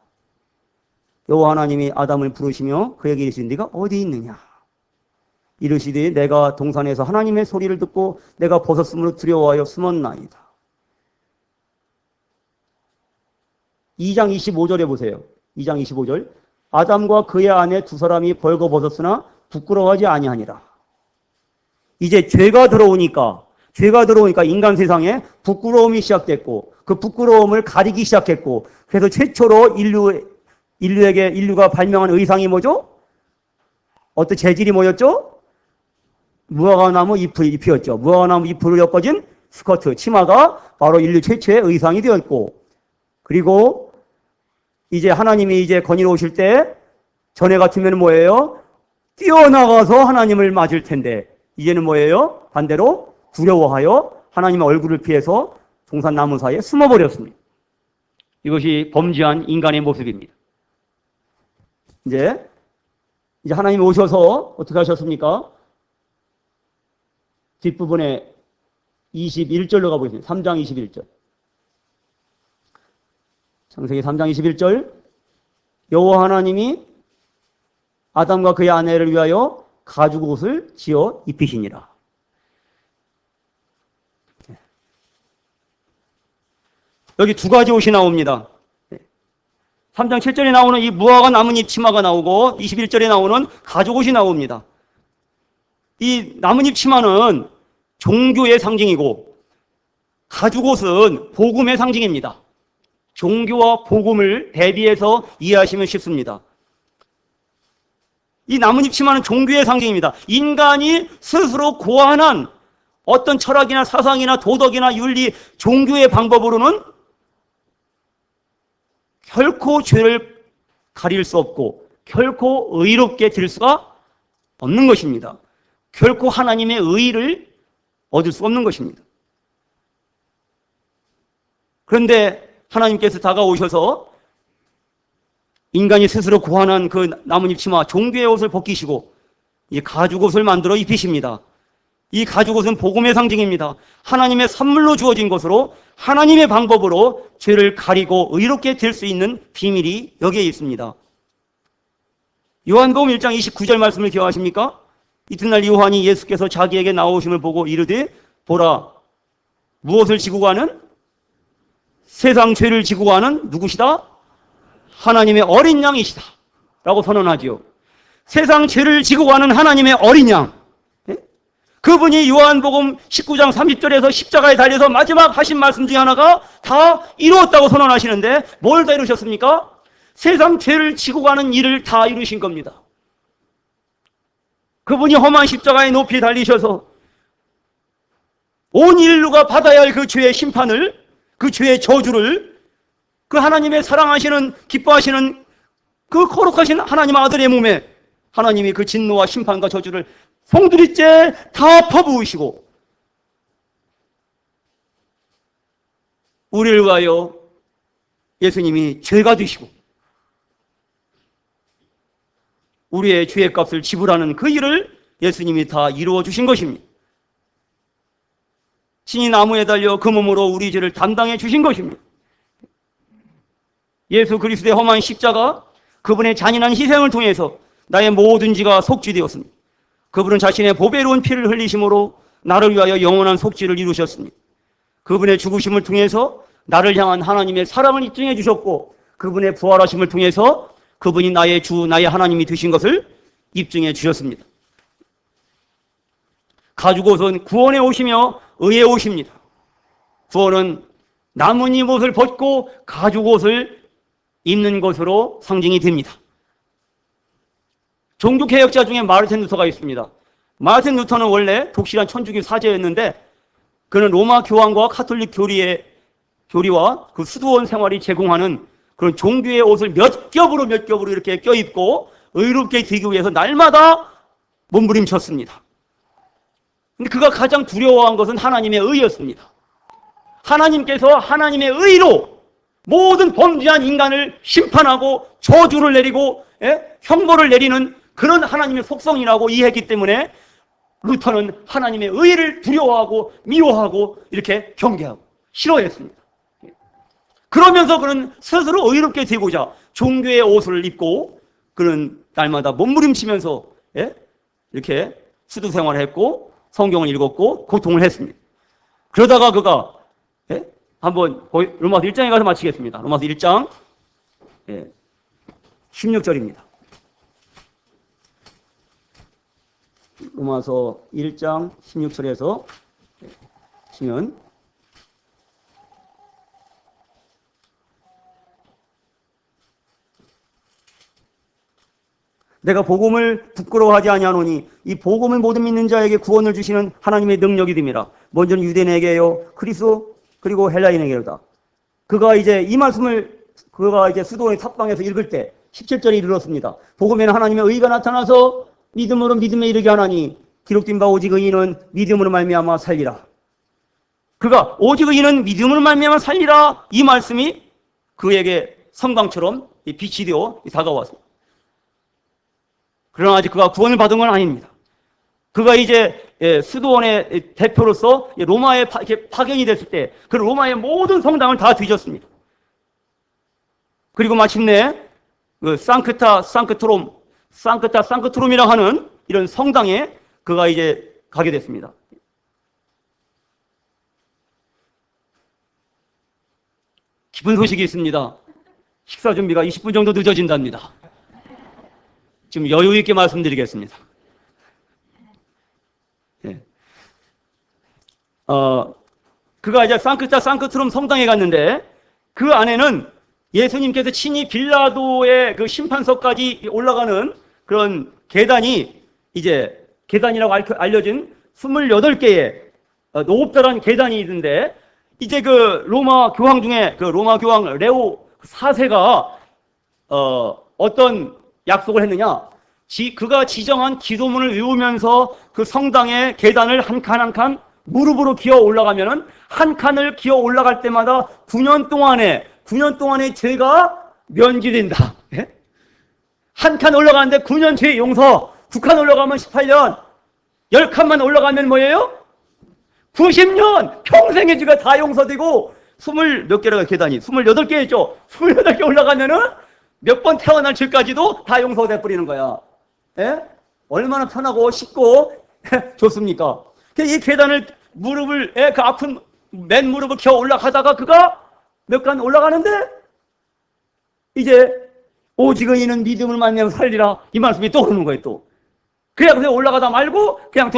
S1: 여호와 하나님이 아담을 부르시며 그에게 이르시되 네가 어디 있느냐? 이르시되 내가 동산에서 하나님의 소리를 듣고 내가 벗었으므로 두려워하여 숨었나이다. 2장 25절에 보세요. 2장 25절. 아담과 그의 아내 두 사람이 벌거벗었으나 부끄러워하지 아니하니라. 이제 죄가 들어오니까 인간 세상에 부끄러움이 시작됐고 그 부끄러움을 가리기 시작했고 그래서 최초로 인류가 발명한 의상이 뭐죠? 어떤 재질이 뭐였죠? 무화과나무 잎이었죠. 무화과나무 잎으로 엮어진 스커트, 치마가 바로 인류 최초의 의상이 되었고 그리고 이제 하나님이 이제 건의로 오실 때 전에 같으면 뭐예요? 뛰어나가서 하나님을 맞을 텐데 이제는 뭐예요? 반대로 두려워하여 하나님의 얼굴을 피해서 동산나무 사이에 숨어버렸습니다. 이것이 범죄한 인간의 모습입니다. 이제 하나님이 오셔서 어떻게 하셨습니까? 뒷부분에 21절로 가보겠습니다. 3장 21절. 창세기 3장 21절. 여호와 하나님이 아담과 그의 아내를 위하여 가죽 옷을 지어 입히시니라. 여기 두 가지 옷이 나옵니다. 3장 7절에 나오는 이 무화과 나뭇잎 치마가 나오고 21절에 나오는 가죽 옷이 나옵니다. 이 나뭇잎 치마는 종교의 상징이고 가죽 옷은 복음의 상징입니다. 종교와 복음을 대비해서 이해하시면 쉽습니다. 이 나뭇잎 치마는 종교의 상징입니다. 인간이 스스로 고안한 어떤 철학이나 사상이나 도덕이나 윤리, 종교의 방법으로는 결코 죄를 가릴 수 없고 결코 의롭게 될 수가 없는 것입니다. 결코 하나님의 의를 얻을 수 없는 것입니다. 그런데 하나님께서 다가오셔서 인간이 스스로 고안한 그 나뭇잎 치마 종교의 옷을 벗기시고 이 가죽옷을 만들어 입히십니다. 이 가죽옷은 복음의 상징입니다. 하나님의 선물로 주어진 것으로 하나님의 방법으로 죄를 가리고 의롭게 될 수 있는 비밀이 여기에 있습니다. 요한복음 1장 29절 말씀을 기억하십니까? 이튿날 요한이 예수께서 자기에게 나오심을 보고 이르되 보라, 무엇을 지고 가는? 세상 죄를 지고 가는 누구시다? 하나님의 어린 양이시다 라고 선언하지요. 세상 죄를 지고 가는 하나님의 어린 양, 그분이 요한복음 19장 30절에서 십자가에 달려서 마지막 하신 말씀 중에 하나가 다 이루었다고 선언하시는데 뭘 다 이루셨습니까? 세상 죄를 지고 가는 일을 다 이루신 겁니다. 그분이 험한 십자가의 높이에 달리셔서 온 인류가 받아야 할 그 죄의 심판을, 그 죄의 저주를 그 하나님의 사랑하시는, 기뻐하시는 그 거룩하신 하나님 아들의 몸에 하나님이 그 진노와 심판과 저주를 송두리째 다 퍼부으시고 우리를 위하여 예수님이 죄가 되시고 우리의 죄의 값을 지불하는 그 일을 예수님이 다 이루어 주신 것입니다. 신이 나무에 달려 그 몸으로 우리 죄를 담당해 주신 것입니다. 예수 그리스도의 험한 십자가, 그분의 잔인한 희생을 통해서 나의 모든 죄가 속죄되었습니다. 그분은 자신의 보배로운 피를 흘리심으로 나를 위하여 영원한 속죄를 이루셨습니다. 그분의 죽으심을 통해서 나를 향한 하나님의 사랑을 입증해 주셨고 그분의 부활하심을 통해서 그분이 나의 주, 나의 하나님이 되신 것을 입증해 주셨습니다. 가죽옷은 구원의 옷이며 의의 옷입니다. 구원은 나뭇잎 옷을 벗고 가죽옷을 입는 것으로 상징이 됩니다. 종교개혁자 중에 마르틴 루터가 있습니다. 마르틴 루터는 원래 독실한 천주교 사제였는데 그는 로마 교황과 카톨릭 교리와 그 수도원 생활이 제공하는 그런 종교의 옷을 몇 겹으로 이렇게 껴입고 의롭게 되기 위해서 날마다 몸부림쳤습니다. 근데 그가 가장 두려워한 것은 하나님의 의였습니다. 하나님께서 하나님의 의로 모든 범죄한 인간을 심판하고 저주를 내리고 형벌을 내리는 그런 하나님의 속성이라고 이해했기 때문에 루터는 하나님의 의를 두려워하고 미워하고 이렇게 경계하고 싫어했습니다. 그러면서 그는 스스로 의롭게 되고자 종교의 옷을 입고 그는 날마다 몸부림치면서 이렇게 수도 생활을 했고 성경을 읽었고 고통을 했습니다. 그러다가 그가 한번 로마서 1장에 가서 마치겠습니다. 로마서 1장 16절입니다. 로마서 1장 16절에서 보시면 내가 복음을 부끄러워하지 아니하노니 이 복음을 모든 믿는 자에게 구원을 주시는 하나님의 능력이 됨이라. 먼저는 유대인에게요 그리스도 그리고 헬라인에게로다. 그가 이제 이 말씀을 그가 이제 수도원의 탑방에서 읽을 때 17절에 이르렀습니다. 복음에는 하나님의 의가 나타나서 믿음으로 믿음에 이르게 하나니 기록된 바 오직 의인은 믿음으로 말미암아 살리라. 그가 오직 의인은 믿음으로 말미암아 살리라 이 말씀이 그에게 성광처럼 빛이 되어 다가왔습니다. 그러나 아직 그가 구원을 받은 건 아닙니다. 그가 이제 수도원의 대표로서 로마에 파견이 됐을 때 그 로마의 모든 성당을 다 뒤졌습니다. 그리고 마침내 그 상크타 상크트롬이라고 하는 이런 성당에 그가 이제 가게 됐습니다. 기쁜 소식이 있습니다. 식사 준비가 20분 정도 늦어진답니다. 지금 여유 있게 말씀드리겠습니다. 그가 이제 상크트롬 성당에 갔는데 그 안에는 예수님께서 친히 빌라도의 그 심판석까지 올라가는 그런 계단이 이제 계단이라고 알려진 28개의 높다란 계단이 있는데 이제 그 로마 교황 중에 그 로마 교황 레오 4세가 어떤 약속을 했느냐? 그가 지정한 기도문을 외우면서 그 성당의 계단을 한 칸 한 칸 무릎으로 기어 올라가면은 한 칸을 기어 올라갈 때마다 9년 동안의 죄가 면제된다. 한 칸 올라가는데 9년 죄 용서, 2칸 올라가면 18년, 10칸만 올라가면 뭐예요? 90년! 평생의 죄가 다 용서되고, 20몇 개라고 계단이? 28개 했죠? 28개 올라가면은 몇 번 태어날 죄까지도 다 용서돼 버리는 거야. 예? 얼마나 편하고 쉽고 좋습니까? 이 계단을 무릎을, 그 아픈 맨 무릎을 켜 올라가다가 그가 몇 칸 올라가는데 이제 오직 의인은 믿음을 만나면 살리라. 이 말씀이 또 오는 거예요, 또. 그냥 올라가다 말고 그냥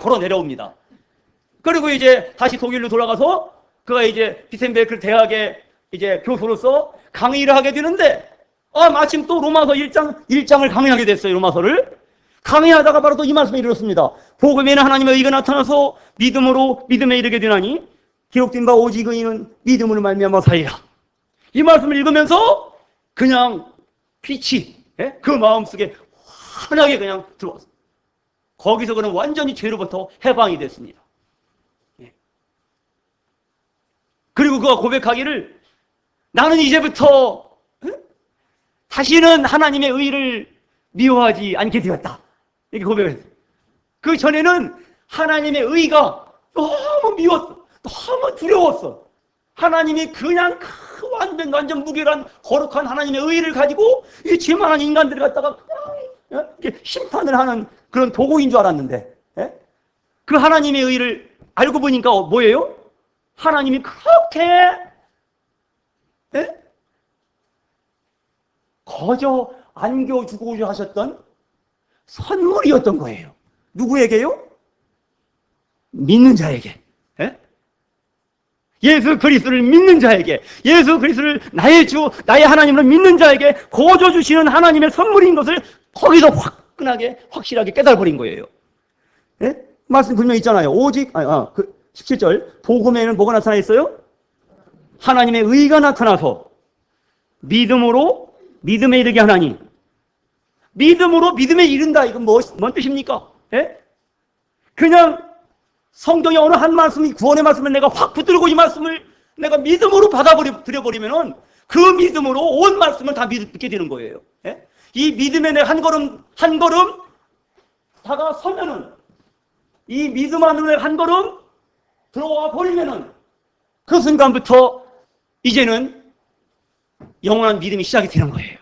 S1: 걸어 내려옵니다. 그리고 이제 다시 독일로 돌아가서 그가 이제 비센베르크 대학의 이제 교수로서 강의를 하게 되는데 마침 또 로마서 1장을 강의하게 됐어요, 로마서를. 강의하다가 바로 또 이 말씀에 이르렀습니다. 복음에는 하나님의 의가 나타나서 믿음에 이르게 되나니 기록된 바 오직 의인은 믿음으로 말미암아 살리라. 이 말씀을 읽으면서 그냥 빛이 그 마음속에 환하게 그냥 들어왔어요. 거기서 그는 완전히 죄로부터 해방이 됐습니다. 그리고 그가 고백하기를 나는 이제부터 다시는 하나님의 의를 미워하지 않게 되었다. 이렇게 고백을 했어요. 그 전에는 하나님의 의가 너무 미웠어. 너무 두려웠어. 하나님이 그냥 완전 무결한 거룩한 하나님의 의를 가지고 이 죄만한 인간들을 갖다가 그냥 이렇게 심판을 하는 그런 도구인 줄 알았는데 그 하나님의 의를 알고 보니까 뭐예요? 하나님이 그렇게 거저 안겨주고자 하셨던 선물이었던 거예요. 누구에게요? 믿는 자에게. 예수 그리스도를 믿는 자에게, 예수 그리스도를 나의 주, 나의 하나님으로 믿는 자에게 거저 주시는 하나님의 선물인 것을 거기서 화끈하게 확실하게 깨달아버린 거예요. 말씀 분명히 있잖아요. 오직 17절 복음에는 뭐가 나타나 있어요? 하나님의 의가 나타나서 믿음으로 믿음에 이르게 하나니. 믿음으로 믿음에 이른다. 이건 뭔 뜻입니까? 그냥 성경의 어느 한 말씀이 구원의 말씀을 내가 확 붙들고 이 말씀을 내가 믿음으로 받아들여버리면은 그 믿음으로 온 말씀을 다 믿게 되는 거예요. 이 믿음에 내가 한 걸음 다가서면은 이 믿음 안으로 한 걸음 들어와 버리면은 그 순간부터 이제는 영원한 믿음이 시작이 되는 거예요.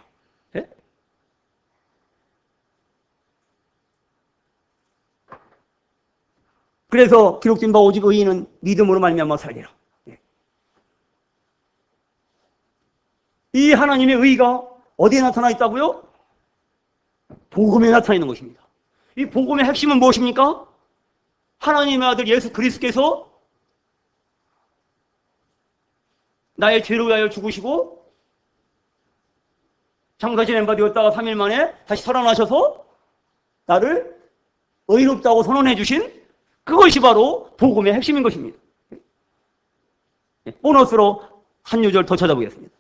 S1: 그래서 기록된 바 오직 의인은 믿음으로 말미암아 살리라. 이 하나님의 의가 어디에 나타나 있다고요? 복음에 나타나 있는 것입니다. 이 복음의 핵심은 무엇입니까? 하나님의 아들 예수 그리스도께서 나의 죄를 위하여 죽으시고 장사 지낸 바 되었다가 3일 만에 다시 살아나셔서 나를 의롭다고 선언해 주신 그것이 바로 복음의 핵심인 것입니다. 보너스로 한 요절 더 찾아보겠습니다.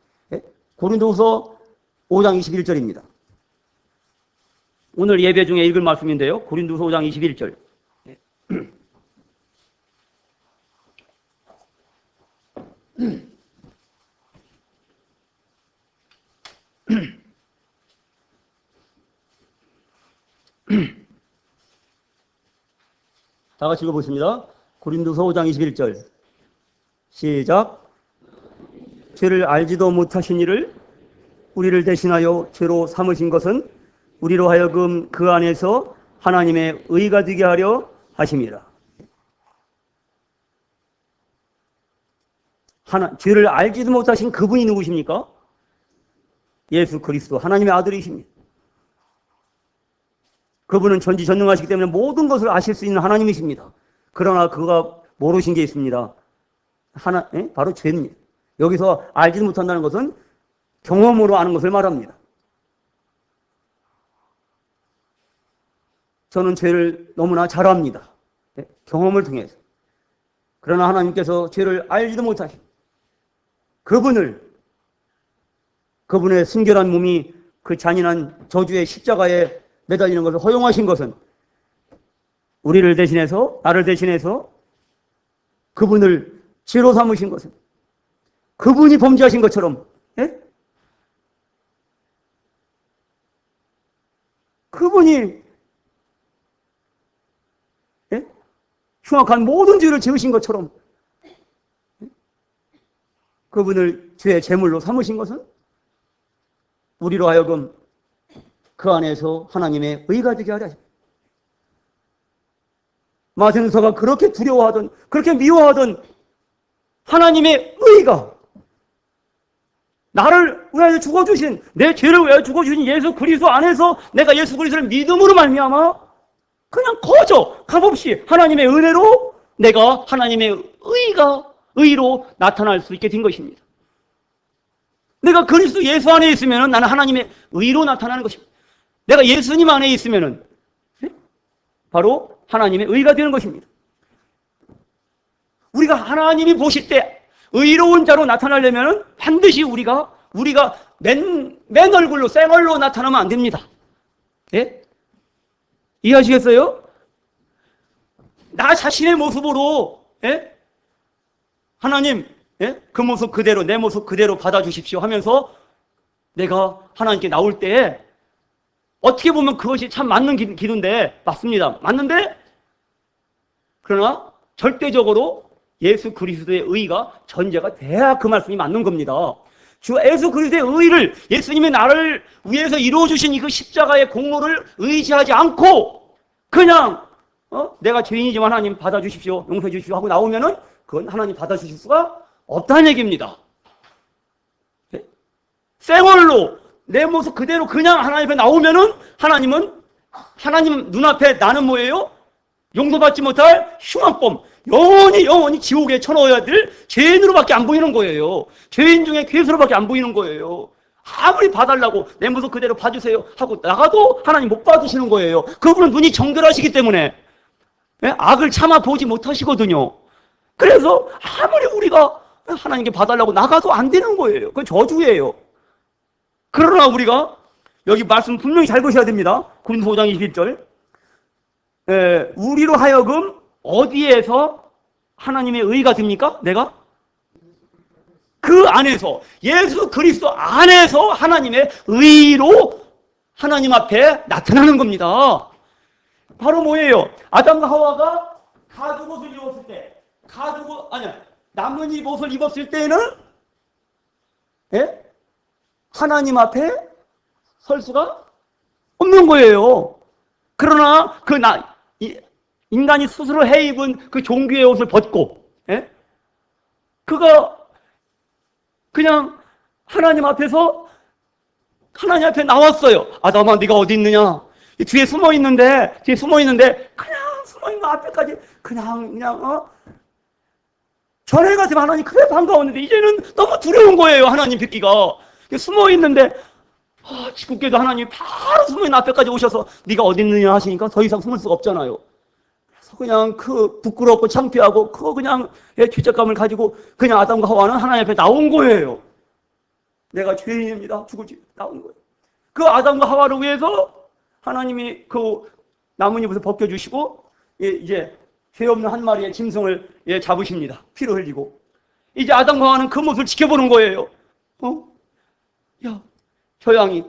S1: 고린도후서 5장 21절입니다. 오늘 예배 중에 읽을 말씀인데요. 고린도후서 5장 21절. 다 같이 읽어보겠습니다. 고린도서 5장 21절. 시작. 죄를 알지도 못하신 이를 우리를 대신하여 죄로 삼으신 것은 우리로 하여금 그 안에서 하나님의 의가 되게 하려 하심이라. 죄를 알지도 못하신 그분이 누구십니까? 예수 그리스도 하나님의 아들이십니다. 그분은 전지전능하시기 때문에 모든 것을 아실 수 있는 하나님이십니다. 그러나 그가 모르신 게 있습니다. 바로 죄입니다. 여기서 알지도 못한다는 것은 경험으로 아는 것을 말합니다. 저는 죄를 너무나 잘 압니다. 경험을 통해서. 그러나 하나님께서 죄를 알지도 못하신 그분의 순결한 몸이 그 잔인한 저주의 십자가에 매달리는 것을 허용하신 것은 우리를 대신해서, 나를 대신해서 그분을 죄로 삼으신 것은 그분이 범죄하신 것처럼 그분이 흉악한 모든 죄를 지으신 것처럼 그분을 죄의 제물로 삼으신 것은 우리로 하여금 그 안에서 하나님의 의가 되게 하려 하십니다. 마생서가 그렇게 두려워하던, 그렇게 미워하던 하나님의 의가 나를 위하여 죽어주신, 내 죄를 위하여 죽어주신 예수 그리스도 안에서 내가 예수 그리스도를 믿음으로 말미암아 그냥 거저 값없이 하나님의 은혜로 내가 하나님의 의로 나타날 수 있게 된 것입니다. 내가 그리스도 예수 안에 있으면 나는 하나님의 의로 나타나는 것입니다. 내가 예수님 안에 있으면 바로 하나님의 의가 되는 것입니다. 우리가 하나님이 보실 때 의로운 자로 나타나려면 반드시 우리가 맨 얼굴로 쌩얼로 나타나면 안 됩니다. 예? 이해하시겠어요? 나 자신의 모습으로 하나님 그 모습 그대로 내 모습 그대로 받아주십시오 하면서 내가 하나님께 나올 때 어떻게 보면 그것이 참 맞는 기도인데 맞습니다. 맞는데 그러나 절대적으로 예수 그리스도의 의가 전제가 돼야 그 말씀이 맞는 겁니다. 주 예수 그리스도의 의를 예수님이 나를 위해서 이루어주신 그 십자가의 공로를 의지하지 않고 그냥 내가 죄인이지만 하나님 받아주십시오, 용서해 주십시오 하고 나오면은 그건 하나님 받아주실 수가 없다는 얘기입니다. 생얼로 내 모습 그대로 그냥 하나님 앞에 나오면은 하나님 눈앞에 나는 뭐예요? 용서받지 못할 흉악범, 영원히 지옥에 쳐넣어야 될 죄인으로밖에 안 보이는 거예요. 죄인 중에 괴수로밖에 안 보이는 거예요. 아무리 봐달라고 내 모습 그대로 봐주세요 하고 나가도 하나님 못 봐주시는 거예요. 그분은 눈이 정결하시기 때문에 악을 참아 보지 못하시거든요. 그래서 아무리 우리가 하나님께 봐달라고 나가도 안 되는 거예요. 그건 저주예요. 그러나 우리가 여기 말씀 분명히 잘 보셔야 됩니다. 고린도 5장 21절. 우리로 하여금 어디에서 하나님의 의가 됩니까? 내가? 그 안에서 예수 그리스도 안에서 하나님의 의로 하나님 앞에 나타나는 겁니다. 바로 뭐예요? 아담과 하와가 가죽옷을 입었을 때 나뭇잎 옷을 입었을 때는 하나님 앞에 설 수가 없는 거예요. 그러나 인간이 스스로 해 입은 그 종교의 옷을 벗고 그가 그냥 하나님 앞에 나왔어요. 아담아 네가 어디 있느냐? 뒤에 숨어 있는데 그냥 숨어 있는 앞에까지 그냥 전에 같으면 하나님 그래 반가웠는데 이제는 너무 두려운 거예요. 하나님 뵙기가 숨어 있는데 지금께도 하나님이 바로 숨어 있는 앞에까지 오셔서 네가 어디 있느냐 하시니까 더 이상 숨을 수가 없잖아요. 그래서 그냥 그 부끄럽고 창피하고 그냥 죄책감을 가지고 그냥 아담과 하와는 하나님 앞에 나온 거예요. 내가 죄인입니다. 죽을지 나온 거예요. 그 아담과 하와를 위해서 하나님이 그 나뭇잎을 벗겨주시고 이제 죄 없는 한 마리의 짐승을 잡으십니다. 피를 흘리고 이제 아담과 하와는 그 모습을 지켜보는 거예요. 야, 저 양이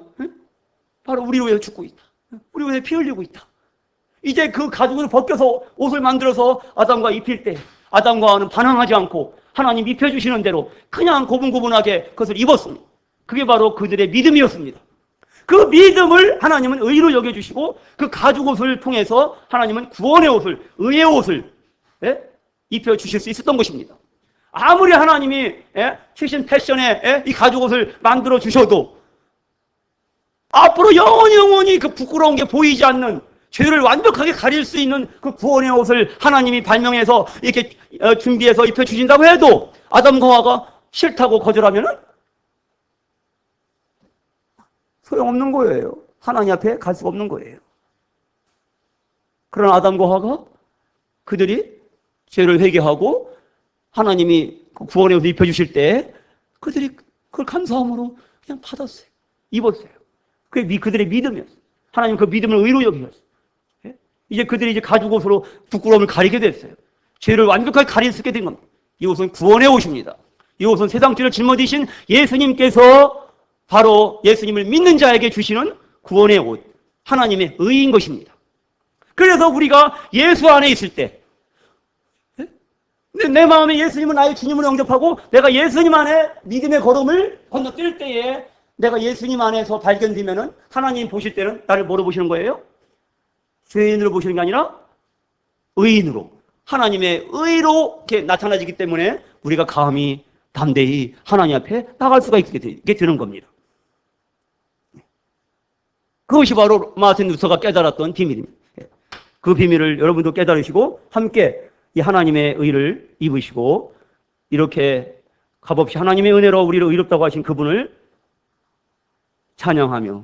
S1: 바로 우리를 위해서 죽고 있다. 우리를 위해서 피 흘리고 있다. 이제 그 가죽을 벗겨서 옷을 만들어서 아담과 입힐 때 아담과 하와는 반항하지 않고 하나님 입혀주시는 대로 그냥 고분고분하게 그것을 입었습니다. 그게 바로 그들의 믿음이었습니다. 그 믿음을 하나님은 의로 여겨주시고 그 가죽옷을 통해서 하나님은 구원의 옷을, 의의 옷을 입혀주실 수 있었던 것입니다. 아무리 하나님이 최신 패션의 이 가죽옷을 만들어 주셔도 앞으로 영원히 그 부끄러운 게 보이지 않는 죄를 완벽하게 가릴 수 있는 그 구원의 옷을 하나님이 발명해서 이렇게 준비해서 입혀주신다고 해도 아담과 하와가 싫다고 거절하면은 소용없는 거예요. 하나님 앞에 갈 수가 없는 거예요. 그러나 아담과 하와가 그들이 죄를 회개하고 하나님이 그 구원의 옷을 입혀주실 때 그들이 그걸 감사함으로 그냥 받았어요. 입었어요. 그게 그들의 믿음이었어요. 하나님 그 믿음을 의로 여기셨어요. 이제 그들이 이제 가죽옷으로 부끄러움을 가리게 됐어요. 죄를 완벽하게 가릴 수 있게 된 겁니다. 이 옷은 구원의 옷입니다. 이 옷은 세상 죄를 짊어지신 예수님께서 바로 예수님을 믿는 자에게 주시는 구원의 옷, 하나님의 의인 것입니다. 그래서 우리가 예수 안에 있을 때, 내 마음에 예수님은 나의 주님으로 영접하고 내가 예수님 안에 믿음의 걸음을 건너뛸 때에 내가 예수님 안에서 발견되면은 하나님 보실 때는 나를 뭐로 보시는 거예요? 죄인으로 보시는 게 아니라 의인으로, 하나님의 의로 이렇게 나타나지기 때문에 우리가 감히 담대히 하나님 앞에 나갈 수가 있게 되는 겁니다. 그것이 바로 마틴 루터가 깨달았던 비밀입니다. 그 비밀을 여러분도 깨달으시고 함께 이 하나님의 의를 입으시고 이렇게 값없이 하나님의 은혜로 우리를 의롭다고 하신 그분을 찬양하며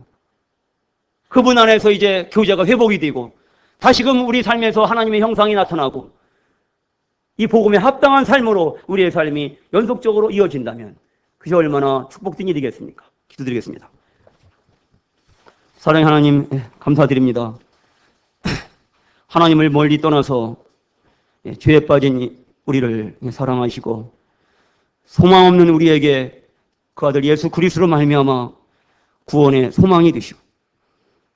S1: 그분 안에서 이제 교제가 회복이 되고 다시금 우리 삶에서 하나님의 형상이 나타나고 이 복음에 합당한 삶으로 우리의 삶이 연속적으로 이어진다면 그것이 얼마나 축복된 일이겠습니까? 기도드리겠습니다. 사랑의 하나님, 감사드립니다. 하나님을 멀리 떠나서 죄에 빠진 우리를 사랑하시고 소망 없는 우리에게 그 아들 예수 그리스도로 말미암아 구원의 소망이 되시고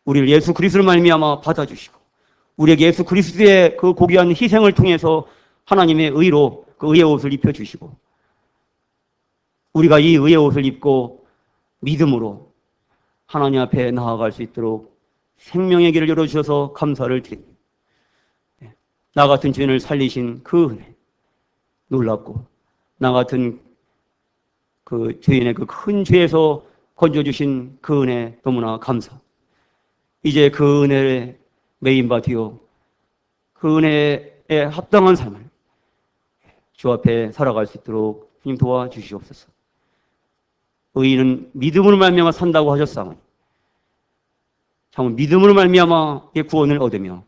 S1: 우리를 예수 그리스도로 말미암아 받아주시고 우리에게 예수 그리스도의 그 고귀한 희생을 통해서 하나님의 의로 그 의의 옷을 입혀주시고 우리가 이 의의 옷을 입고 믿음으로 하나님 앞에 나아갈 수 있도록 생명의 길을 열어주셔서 감사를 드립니다. 나 같은 죄인을 살리신 그 은혜 놀랍고 나 같은 그 죄인의 그 큰 죄에서 건져주신 그 은혜 너무나 감사. 이제 그 은혜에 메인바 되어 그 은혜에 합당한 삶을 주 앞에 살아갈 수 있도록 주님 도와주시옵소서. 의인은 믿음으로 말미암아 산다고 하셨사오니 참 믿음으로 말미암아 구원을 얻으며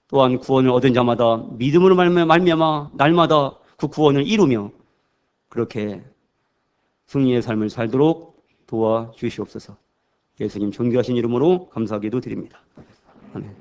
S1: 또한 구원을 얻은 자마다 믿음으로 말미암아 날마다 그 구원을 이루며 그렇게 승리의 삶을 살도록 도와주시옵소서. 예수님 존귀하신 이름으로 감사하기도 드립니다. 아멘.